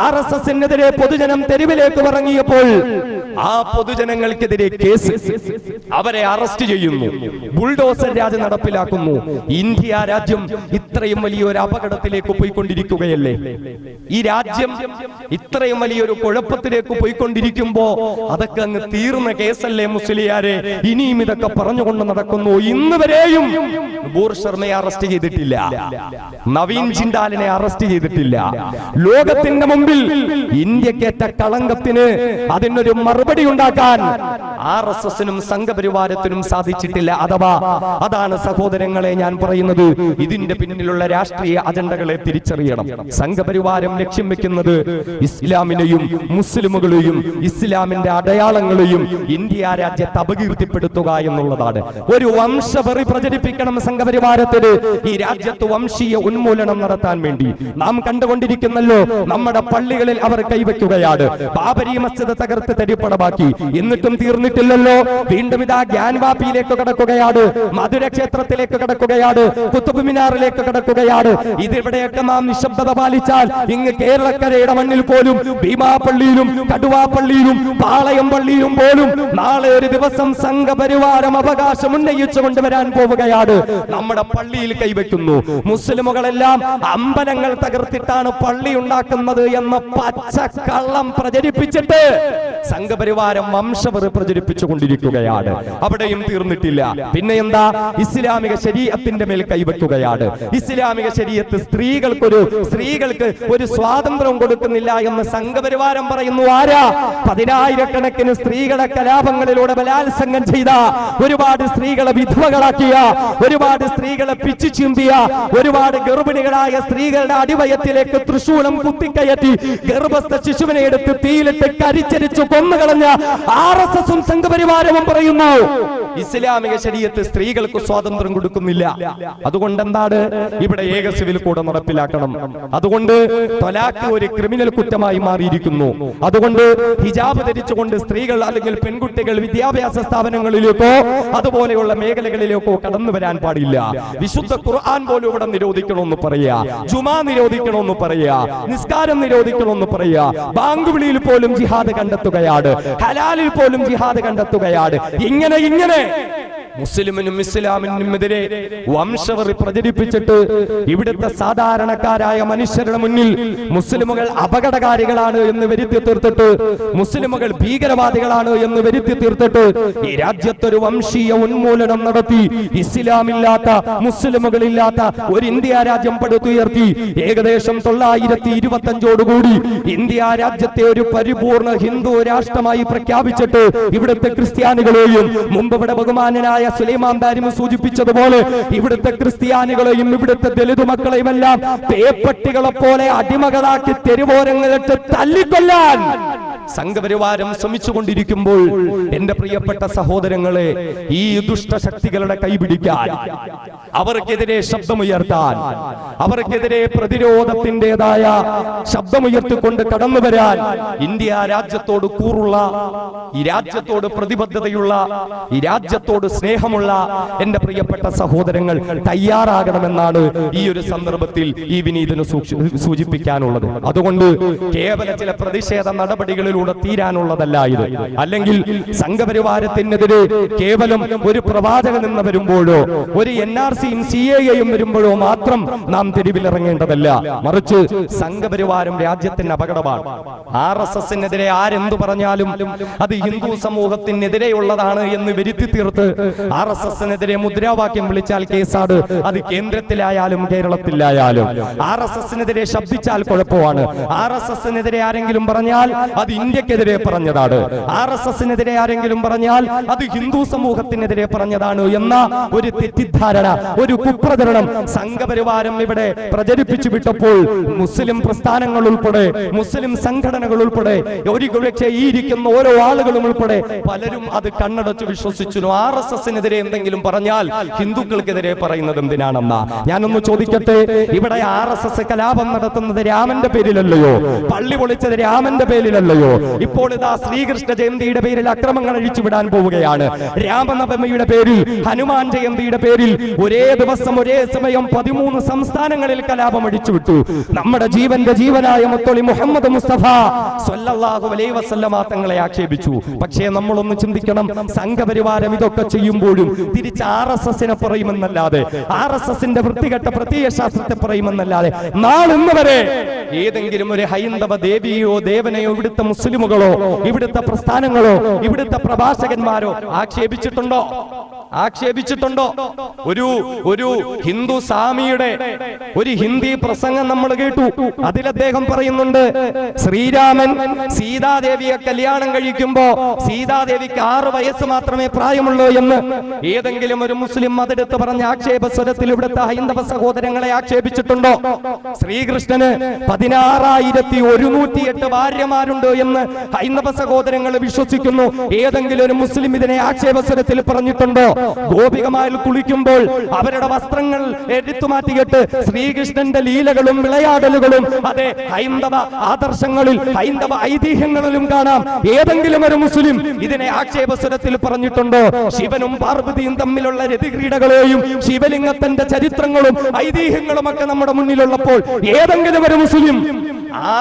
RSSനെതിരെ പൊതുജനം തെരുവിലേക്ക് ഇറങ്ങിയപ്പോൾ ആ പൊതുജനങ്ങൾക്കെതിരെ കേസ്, അവരെ അറസ്റ്റ് ചെയ്യുന്നു, ബുൾഡോസർ രാജ് നടപ്പിലാക്കുന്നു. ഇന്ത്യ രാജ്യം ഇത്രയും വലിയൊരു അപകടത്തിലേക്ക് പോയിക്കൊണ്ടിരിക്കുകയല്ലേ? ഈ രാജ്യം ഇത്രയും വലിയൊരു കുഴപ്പത്തിലേക്ക് പോയിക്കൊണ്ടിരിക്കുമ്പോ അതൊക്കെ അങ്ങ് തീർന്ന കേസല്ലേ മുസ്ലിയാരെ? ഇനിയും ഇതൊക്കെ പറഞ്ഞുകൊണ്ട് നടക്കുന്നു. ഇന്ന് വരെയും നൂപൂർ ശർമ്മയെ അറസ്റ്റ് ചെയ്തിട്ടില്ല, നവീൻ ജിണ്ടാലിനെ അറസ്റ്റ് ചെയ്തിട്ടില്ല. ലോകത്തിന്റെ മുമ്പിൽ ഇന്ത്യക്കേറ്റ കളങ്കത്തിന് അതിനൊരു മറുപടി ഉണ്ടാക്കാൻ RSSനും സംഘപരിവാരത്തിനും സാധിച്ചിട്ടില്ല. അഥവാ അതാണ് സഹോദരങ്ങളെ ഞാൻ പറയുന്നത്, ഇതിന്റെ പിന്നിലുള്ള രാഷ്ട്രീയ അജണ്ടകളെ തിരിച്ചറിയണം. സംഘപരിവാരം ലക്ഷ്യം വെക്കുന്നത് ഇസ്ലാമിനെയും മുസ്ലിമുകളെയും ഇസ്ലാമിന്റെ അടയാളങ്ങളെയും ഇന്ത്യ രാജ്യത്തെ അപകീർത്തിപ്പെടുത്തുക എന്നുള്ളതാണ്. ഒരു വംശവെറി പ്രചരിപ്പിക്കണം സംഘപരിവാരത്തിന് ഈ രാജ്യത്ത് വംശീയ ഉന്മൂലനം നടത്താൻ വേണ്ടി. നാം കണ്ടുകൊണ്ടിരിക്കുന്നല്ലോ, നമ്മുടെ പള്ളികളിൽ അവർ കൈവയ്ക്കുകയാണ്. ബാബരി മസ്ജിദ് തകർത്ത് തരിപ്പണമാക്കി. എന്നിട്ടും തീർന്നിട്ടില്ലല്ലോ. വീണ്ടും ഇതാ ഗ്യാൻവാപ്പിയിലേക്ക് കടക്കുകയാണ്, മധുര ക്ഷേത്രത്തിലേക്ക് കടക്കുകയാണ്, കുത്തുബ് മിനാറിലേക്ക് കടക്കുകയാണ്. ഇതിവിടെയൊക്കെ നാം നിശബ്ദത പാലിച്ചാൽ ഇങ്ങ് കേരളക്കരയുടെ മണ്ണിൽ പോലും ഭീമാപള്ളിയിലും കടുവാപ്പള്ളിയിലും പാളയം പള്ളിയിലും പോലും നാളെ ഒരു ദിവസം സംഘപരിവാരം അവകാശം ഉന്നയിച്ചു കൊണ്ടുവരാൻ പോവുകയാണ്. നമ്മുടെ പള്ളിയിൽ കൈവയ്ക്കുന്നു. മുസ്ലിമുകളെല്ലാം അമ്പലങ്ങൾ തകർത്തിട്ടാണ് പള്ളി ഉണ്ടാക്കുന്നത് എന്ന പച്ചക്കള്ളം പ്രചരിപ്പിച്ചിട്ട് സംഘപരിവാരം വംശവെറി പ്രചരിപ്പിച്ചു കൊണ്ടിരിക്കുകയാണ്. അവിടെയും തീർന്നിട്ടില്ല. പിന്നെ എന്താ? ഇസ്ലാമിക ശരീഅത്തിന്റെ മേൽ കൈവയ്ക്കുകയാണ്. ഇസ്ലാമിക ശരീഅത്ത് സ്ത്രീകൾക്ക് ഒരു സ്വാതന്ത്ര്യം കൊടുക്കുന്നില്ല എന്ന് സംഘപരിവാരം പറയുന്നു. ആരാ? 10,000-കണക്കിന് സ്ത്രീകളെ കലാപങ്ങളിലൂടെ ബലാത്സംഗം ചെയ്ത, ഒരുപാട് സ്ത്രീകളെ വിധവകളാക്കിയ, ഒരുപാട് സ്ത്രീകളെ പിച്ചു ചീന്തിയ, ഒരുപാട് ഗർഭിണികളായ സ്ത്രീകളുടെ അടിവയറ്റിലേക്ക് തൃശൂലം കുത്തിക്കയറ്റി ഗർഭസ്ഥ ശിശുവിനെ എടുത്ത് തീയിലിട്ട് കരിച്ചരിച്ചു കൊന്നുകളഞ്ഞ RSSും സംഘപരിവാരവും പറയുന്നു ഇസ്ലാമിക ശരീഅത്ത് സ്ത്രീകൾക്ക് സ്വാതന്ത്ര്യം കൊടുക്കുന്നില്ല. അതുകൊണ്ട് എന്താണ്? ഇവിടെ ഏക സിവിൽ കോഡ് നടപ്പിലാക്കണം. അതുകൊണ്ട് ത്വലാഖ് ഒരു ക്രിമിനൽ കുറ്റമായി മാറിയിരിക്കുന്നു. അതുകൊണ്ട് ഹിജാബ് ധരിച്ചുകൊണ്ട് സ്ത്രീകൾ അല്ലെങ്കിൽ പെൺകുട്ടികൾ വിദ്യാഭ്യാസ സ്ഥാപനങ്ങളിലേക്കോ അതുപോലെയുള്ള മേഖലകളിലേക്കോ കടന്നു വരാൻ പാടില്ല. വിശുദ്ധ ഖുർആൻ പോലും ഇവിടെ നിരോധിക്കണമെന്ന് പറയാ, ജുമാ നിരോധിക്കണമെന്ന് പറയാ, നിസ്കാരം നിരോധിക്കണമെന്ന് പറയാ, ബാങ്ക് വിളിയിൽ പോലും ജിഹാദ് കണ്ടെത്തുകയാണ്, ഹലാലിൽ പോലും ജിഹാദ് കണ്ടെത്തുകയാണ്. ഇങ്ങനെ മുസ്ലിമിനും ഇസ്ലാമിനുമെതിരെ വംശവെറി പ്രചരിപ്പിച്ചിട്ട് ഇവിടുത്തെ സാധാരണക്കാരായ മനുഷ്യരുടെ മുന്നിൽ മുസ്ലിമുകൾ അപകടകാരികളാണ് എന്ന് വരുത്തി തീർത്തിട്ട്, മുസ്ലിമുകൾ ഭീകരവാദികളാണ് എന്ന് വരുത്തി തീർത്തിട്ട് ഈ രാജ്യത്തൊരു വംശീയ ഉന്മൂലനം നടത്തി ഇസ്ലാമില്ലാത്ത മുസ്ലിമുകളില്ലാത്ത ഒരു ഇന്ത്യ രാജ്യം പടുത്തുയർത്തി. ഏകദേശം 925ഓടുകൂടി ഇന്ത്യ രാജ്യത്തെ ഒരു പരിപൂർണ ഹിന്ദു രാഷ്ട്രമായി പ്രഖ്യാപിച്ചിട്ട് ഇവിടുത്തെ ക്രിസ്ത്യാനികളെയും, മുമ്പ് ഇവിടെ ബഹുമാനനായ സുലൈമാൻ ദാരിമി സൂചിപ്പിച്ചതുപോലെ ഇവിടുത്തെ ക്രിസ്ത്യാനികളെയും ഇവിടുത്തെ ദലിത് മക്കളെയും എല്ലാം പേപ്പട്ടികളെ പോലെ അടിമകളാക്കി തെരുവോരങ്ങളിട്ട് തല്ലിക്കൊല്ലാൻ സംഘപരിവാരം ശ്രമിച്ചുകൊണ്ടിരിക്കുമ്പോൾ എന്റെ പ്രിയപ്പെട്ട സഹോദരങ്ങളെ, ഈ ദുഷ്ടശക്തികളുടെ കൈപിടിക്കാൻ, അവർക്കെതിരെ ശബ്ദമുയർത്താൻ, അവർക്കെതിരെ പ്രതിരോധത്തിൻ്റെതായ ശബ്ദമുയർത്തിക്കൊണ്ട് കടന്നു വരാൻ ഇന്ത്യ രാജ്യത്തോട് കൂറുള്ള, ഈ രാജ്യത്തോട് പ്രതിബദ്ധതയുള്ള, ഈ രാജ്യത്തോട് സ്നേഹമുള്ള എന്റെ പ്രിയപ്പെട്ട സഹോദരങ്ങൾ തയ്യാറാകണമെന്നാണ് ഈ ഒരു സന്ദർഭത്തിൽ ഈ വിനീതന് സൂചിപ്പിക്കാനുള്ളത്. അതുകൊണ്ട് കേവല ചില പ്രതിഷേധ നടപടികളിലൂടെ തീരാനുള്ളതല്ല ഇത്. അല്ലെങ്കിൽ സംഘപരിവാരത്തിനെതിരെ കേവലം ഒരു പ്രവാചകൻ എന്ന് വരുമ്പോഴോ ഒരു NRC NRCയും CAA വരുമ്പോഴോ മാത്രം നാം തെരുവിലിറങ്ങേണ്ടതല്ല. മറിച്ച് സംഘപരിവാരം രാജ്യത്തിന് അപകടമാണ്. RSSനെതിരെ ആരെന്തു പറഞ്ഞാലും അത് ഹിന്ദു സമൂഹത്തിനെതിരെയുള്ളതാണ് എന്ന് വരുത്തി തീർത്ത് RSSനെതിരെ മുദ്രാവാക്യം വിളിച്ചാൽ കേസാണ്. അത് കേന്ദ്രത്തിലായാലും കേരളത്തിലായാലും. RSSനെതിരെ ശബ്ദിച്ചാൽ കുഴപ്പമാണ്. RSSനെതിരെ ആരെങ്കിലും പറഞ്ഞാൽ അത് ഇന്ത്യക്കെതിരെ പറഞ്ഞതാണ്. RSSനെതിരെ ആരെങ്കിലും പറഞ്ഞാൽ അത് ഹിന്ദു സമൂഹത്തിനെതിരെ പറഞ്ഞതാണ് എന്ന ഒരു തെറ്റിദ്ധാരണ, ഒരു കുപ്രചരണം സംഘപരിവാരം ഇവിടെ പ്രചരിപ്പിച്ചു വിട്ടപ്പോൾ മുസ്ലിം പ്രസ്ഥാനങ്ങൾ ഉൾപ്പെടെ, മുസ്ലിം സംഘടനകൾ ഉൾപ്പെടെ, ഒരുപക്ഷെ ഈ ഇരിക്കുന്ന ഓരോ ആളുകളും ഉൾപ്പെടെ പലരും അത് കണ്ണടച്ച് വിശ്വസിച്ചു. RSSനെതിരെ എന്തെങ്കിലും പറഞ്ഞാൽ ഹിന്ദുക്കൾക്കെതിരെ പറയുന്നത് എന്തിനാണെന്ന ഞാനൊന്ന് ചോദിക്കട്ടെ. ഇവിടെ RSS കലാപം നടത്തുന്നത് രാമന്റെ പേരിലല്ലയോ? പള്ളി പൊളിച്ചത് രാമന്റെ പേരിലല്ലയോ? ഇപ്പോൾ ഇതാ ശ്രീകൃഷ്ണ ജയന്തിയുടെ പേരിൽ അക്രമങ്ങൾ അഴിച്ചുവിടാൻ പോവുകയാണ്. രാമനവമിയുടെ പേരിൽ, ഹനുമാൻ ജയന്തിയുടെ പേരിൽ ഒരേ ദിവസം ഒരേ സമയം 13 സംസ്ഥാനങ്ങളിൽ കലാപം അഴിച്ചുവിട്ടു. നമ്മുടെ ജീവന്റെ ജീവനായ മുത്തളി മുഹമ്മദ് മുസ്തഫ സ്വല്ലല്ലാഹു അലൈഹി വസല്ലമ തങ്ങളെ ആക്ഷേപിച്ചു. പക്ഷേ നമ്മളൊന്ന് ചിന്തിക്കണം, സംഘപരിവാരം ഇതൊക്കെ ചെയ്യുമ്പോഴും തിരിച്ച് RSSനെ പറയുമെന്നല്ലാതെ, RSSന്റെ വൃത്തികെട്ട പ്രത്യയശാസ്ത്രത്തെ പറയുമെന്നല്ലാതെ നാളിന്ന് വരെ ഏതെങ്കിലും ഒരു ഹൈന്ദവ ദേവിയോ ദേവനെയോ ഇവിടുത്തെ മുസ്ലിമുകളോ ഇവിടുത്തെ പ്രസ്ഥാനങ്ങളോ ഇവിടുത്തെ പ്രഭാഷകന്മാരോ ആക്ഷേപിച്ചിട്ടുണ്ടോ? ഒരു ഹിന്ദു സ്വാമിയുടെ ഒരു ഹിന്ദി പ്രസംഗം നമ്മൾ കേട്ടു. അതിൽ അദ്ദേഹം പറയുന്നുണ്ട്, ശ്രീരാമൻ സീതാദേവിയെ കല്യാണം കഴിക്കുമ്പോ സീതാദേവിക്ക് 6 വയസ്സ് മാത്രമേ പ്രായമുള്ളൂ എന്ന്. ഏതെങ്കിലും ഒരു മുസ്ലിം അതെടുത്ത് പറഞ്ഞ ആക്ഷേപ സ്വരത്തിൽ ഇവിടുത്തെ ഹൈന്ദവ സഹോദരങ്ങളെ ആക്ഷേപിച്ചിട്ടുണ്ടോ? ശ്രീകൃഷ്ണന് 16,108 ഭാര്യമാരുണ്ട് എന്ന് ഹൈന്ദവ സഹോദരങ്ങൾ വിശ്വസിക്കുന്നു. ഏതെങ്കിലും ഒരു മുസ്ലിം ഇതിനെ ആക്ഷേപ സ്വരത്തിൽ പറഞ്ഞിട്ടുണ്ടോ? ഗോപികമാരിൽ കുളിക്കുമ്പോൾ അവരുടെ വസ്ത്രങ്ങൾ എടുത്തുമാറ്റിയിട്ട് ശ്രീകൃഷ്ണന്റെ ലീലകളും വിളയാടലുകളും അതെ ഹൈന്ദവ ആദർശങ്ങളിൽ, ഹൈന്ദവ ഐതിഹ്യങ്ങളിലും കാണാം. ഏതെങ്കിലും ഒരു മുസ്ലിം ഇതിനെ ആക്ഷേപസ്വരത്തിൽ പറഞ്ഞിട്ടുണ്ടോ? ശിവനും പാർവതിയും തമ്മിലുള്ള രതിക്രീഡകളെയും ശിവലിംഗത്തിന്റെ ചരിത്രങ്ങളും ഐതിഹ്യങ്ങളും ഒക്കെ നമ്മുടെ മുന്നിലുള്ളപ്പോൾ ഏതെങ്കിലും ഒരു മുസ്ലിം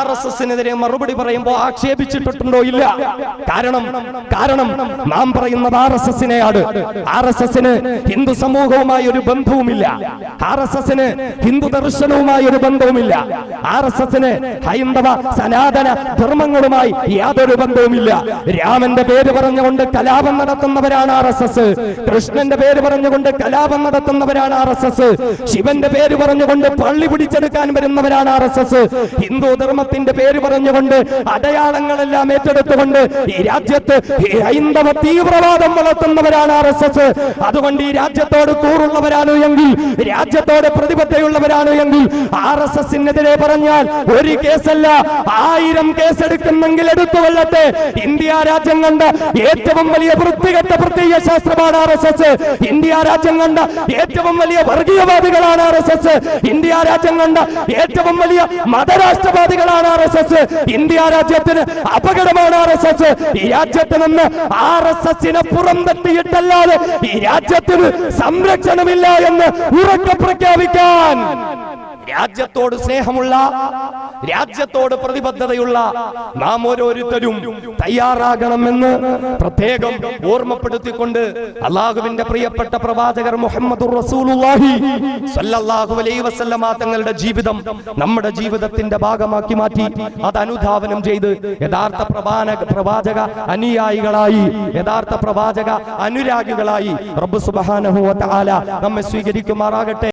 RSSനെതിരെ മറുപടി പറയുമ്പോൾ ആക്ഷേപിച്ചിട്ടുണ്ടോ? ഇല്ല. കാരണം നാം പറയുന്നത് RSSനെയാണ്. RSSന് ഹിന്ദു സമൂഹവുമായി ഒരു ബന്ധവുമില്ല. RSSന് ഹിന്ദു ദർശനവുമായി ഒരു ബന്ധവുമില്ല. RSSന് ഹൈന്ദവ സനാതന ധർമ്മങ്ങളുമായി യാതൊരു ബന്ധവുമില്ല. രാമന്റെ പേര് പറഞ്ഞുകൊണ്ട് കലാപം നടത്തുന്നവരാണ് RSS. കൃഷ്ണന്റെ പേര് പറഞ്ഞുകൊണ്ട് കലാപം നടത്തുന്നവരാണ് RSS. ശിവന്റെ പേര് പറഞ്ഞുകൊണ്ട് പള്ളി പിടിച്ചെടുക്കാൻ വരുന്നവരാണ് RSS. ഹിന്ദു ധർമ്മത്തിന്റെ പേര് പറഞ്ഞുകൊണ്ട് അടയാളങ്ങളെല്ലാം ഏറ്റെടുത്തുകൊണ്ട് ഈ രാജ്യത്ത് ഹൈന്ദവ തീവ്രവാദം വളർത്തുന്നവരാണ് RSS. അതുകൊണ്ട് ഈ രാജ്യത്തോട് കൂറുള്ളവരാണ് എങ്കിൽ, രാജ്യത്തോട് പ്രതിബദ്ധതയുള്ളവരാണ് എങ്കിൽ RSSനെതിരെ പറഞ്ഞാൽ ഒരു കേസല്ല 1000 കേസെടുക്കുന്നെങ്കിൽ എടുത്തുകൊള്ളട്ടെ. ഇന്ത്യ രാജ്യം കണ്ട ഏറ്റവും വലിയ വൃത്തികെട്ട പ്രത്യയ ശാസ്ത്രമാണ് RSS. ഇന്ത്യ രാജ്യം കണ്ട ഏറ്റവും വലിയ വർഗീയവാദികളാണ് RSS. ഇന്ത്യ രാജ്യം കണ്ട ഏറ്റവും വലിയ മതരാഷ്ട്രവാദികളാണ് RSS. ഇന്ത്യ രാജ്യത്തിന് അപകടമാണ് RSS. ഈ രാജ്യത്ത് നിന്ന് RSSനെ പുറംതട്ടിയിട്ടല്ലാതെ ഈ രാജ്യത്തിന് സംരക്ഷണമില്ല എന്ന് ഉറക്കെ പ്രഖ്യാപിക്കാൻ രാജ്യത്തോട് സ്നേഹമുള്ള, രാജ്യത്തോട് പ്രതിബദ്ധതയുള്ള നാം ഓരോരുത്തരും തയ്യാറാകണമെന്ന് പ്രത്യേകം ഓർമ്മപ്പെടുത്തിക്കൊണ്ട് അല്ലാഹുവിന്റെ പ്രിയപ്പെട്ട പ്രവാചകർ മുഹമ്മദുർ റസൂലുള്ളാഹി സ്വല്ലല്ലാഹു അലൈഹി വസല്ലമ തങ്ങളുടെ ജീവിതം നമ്മുടെ ജീവിതത്തിന്റെ ഭാഗമാക്കി മാറ്റി അത് അനുധാവനം ചെയ്ത് യഥാർത്ഥ പ്രവാചക അനുയായികളായി, യഥാർത്ഥ പ്രവാചക അനുരാഗികളായി റബ്ബ് സുബ്ഹാനഹു വ തആല നമ്മെ സ്വീകരിക്കുമാറാകട്ടെ.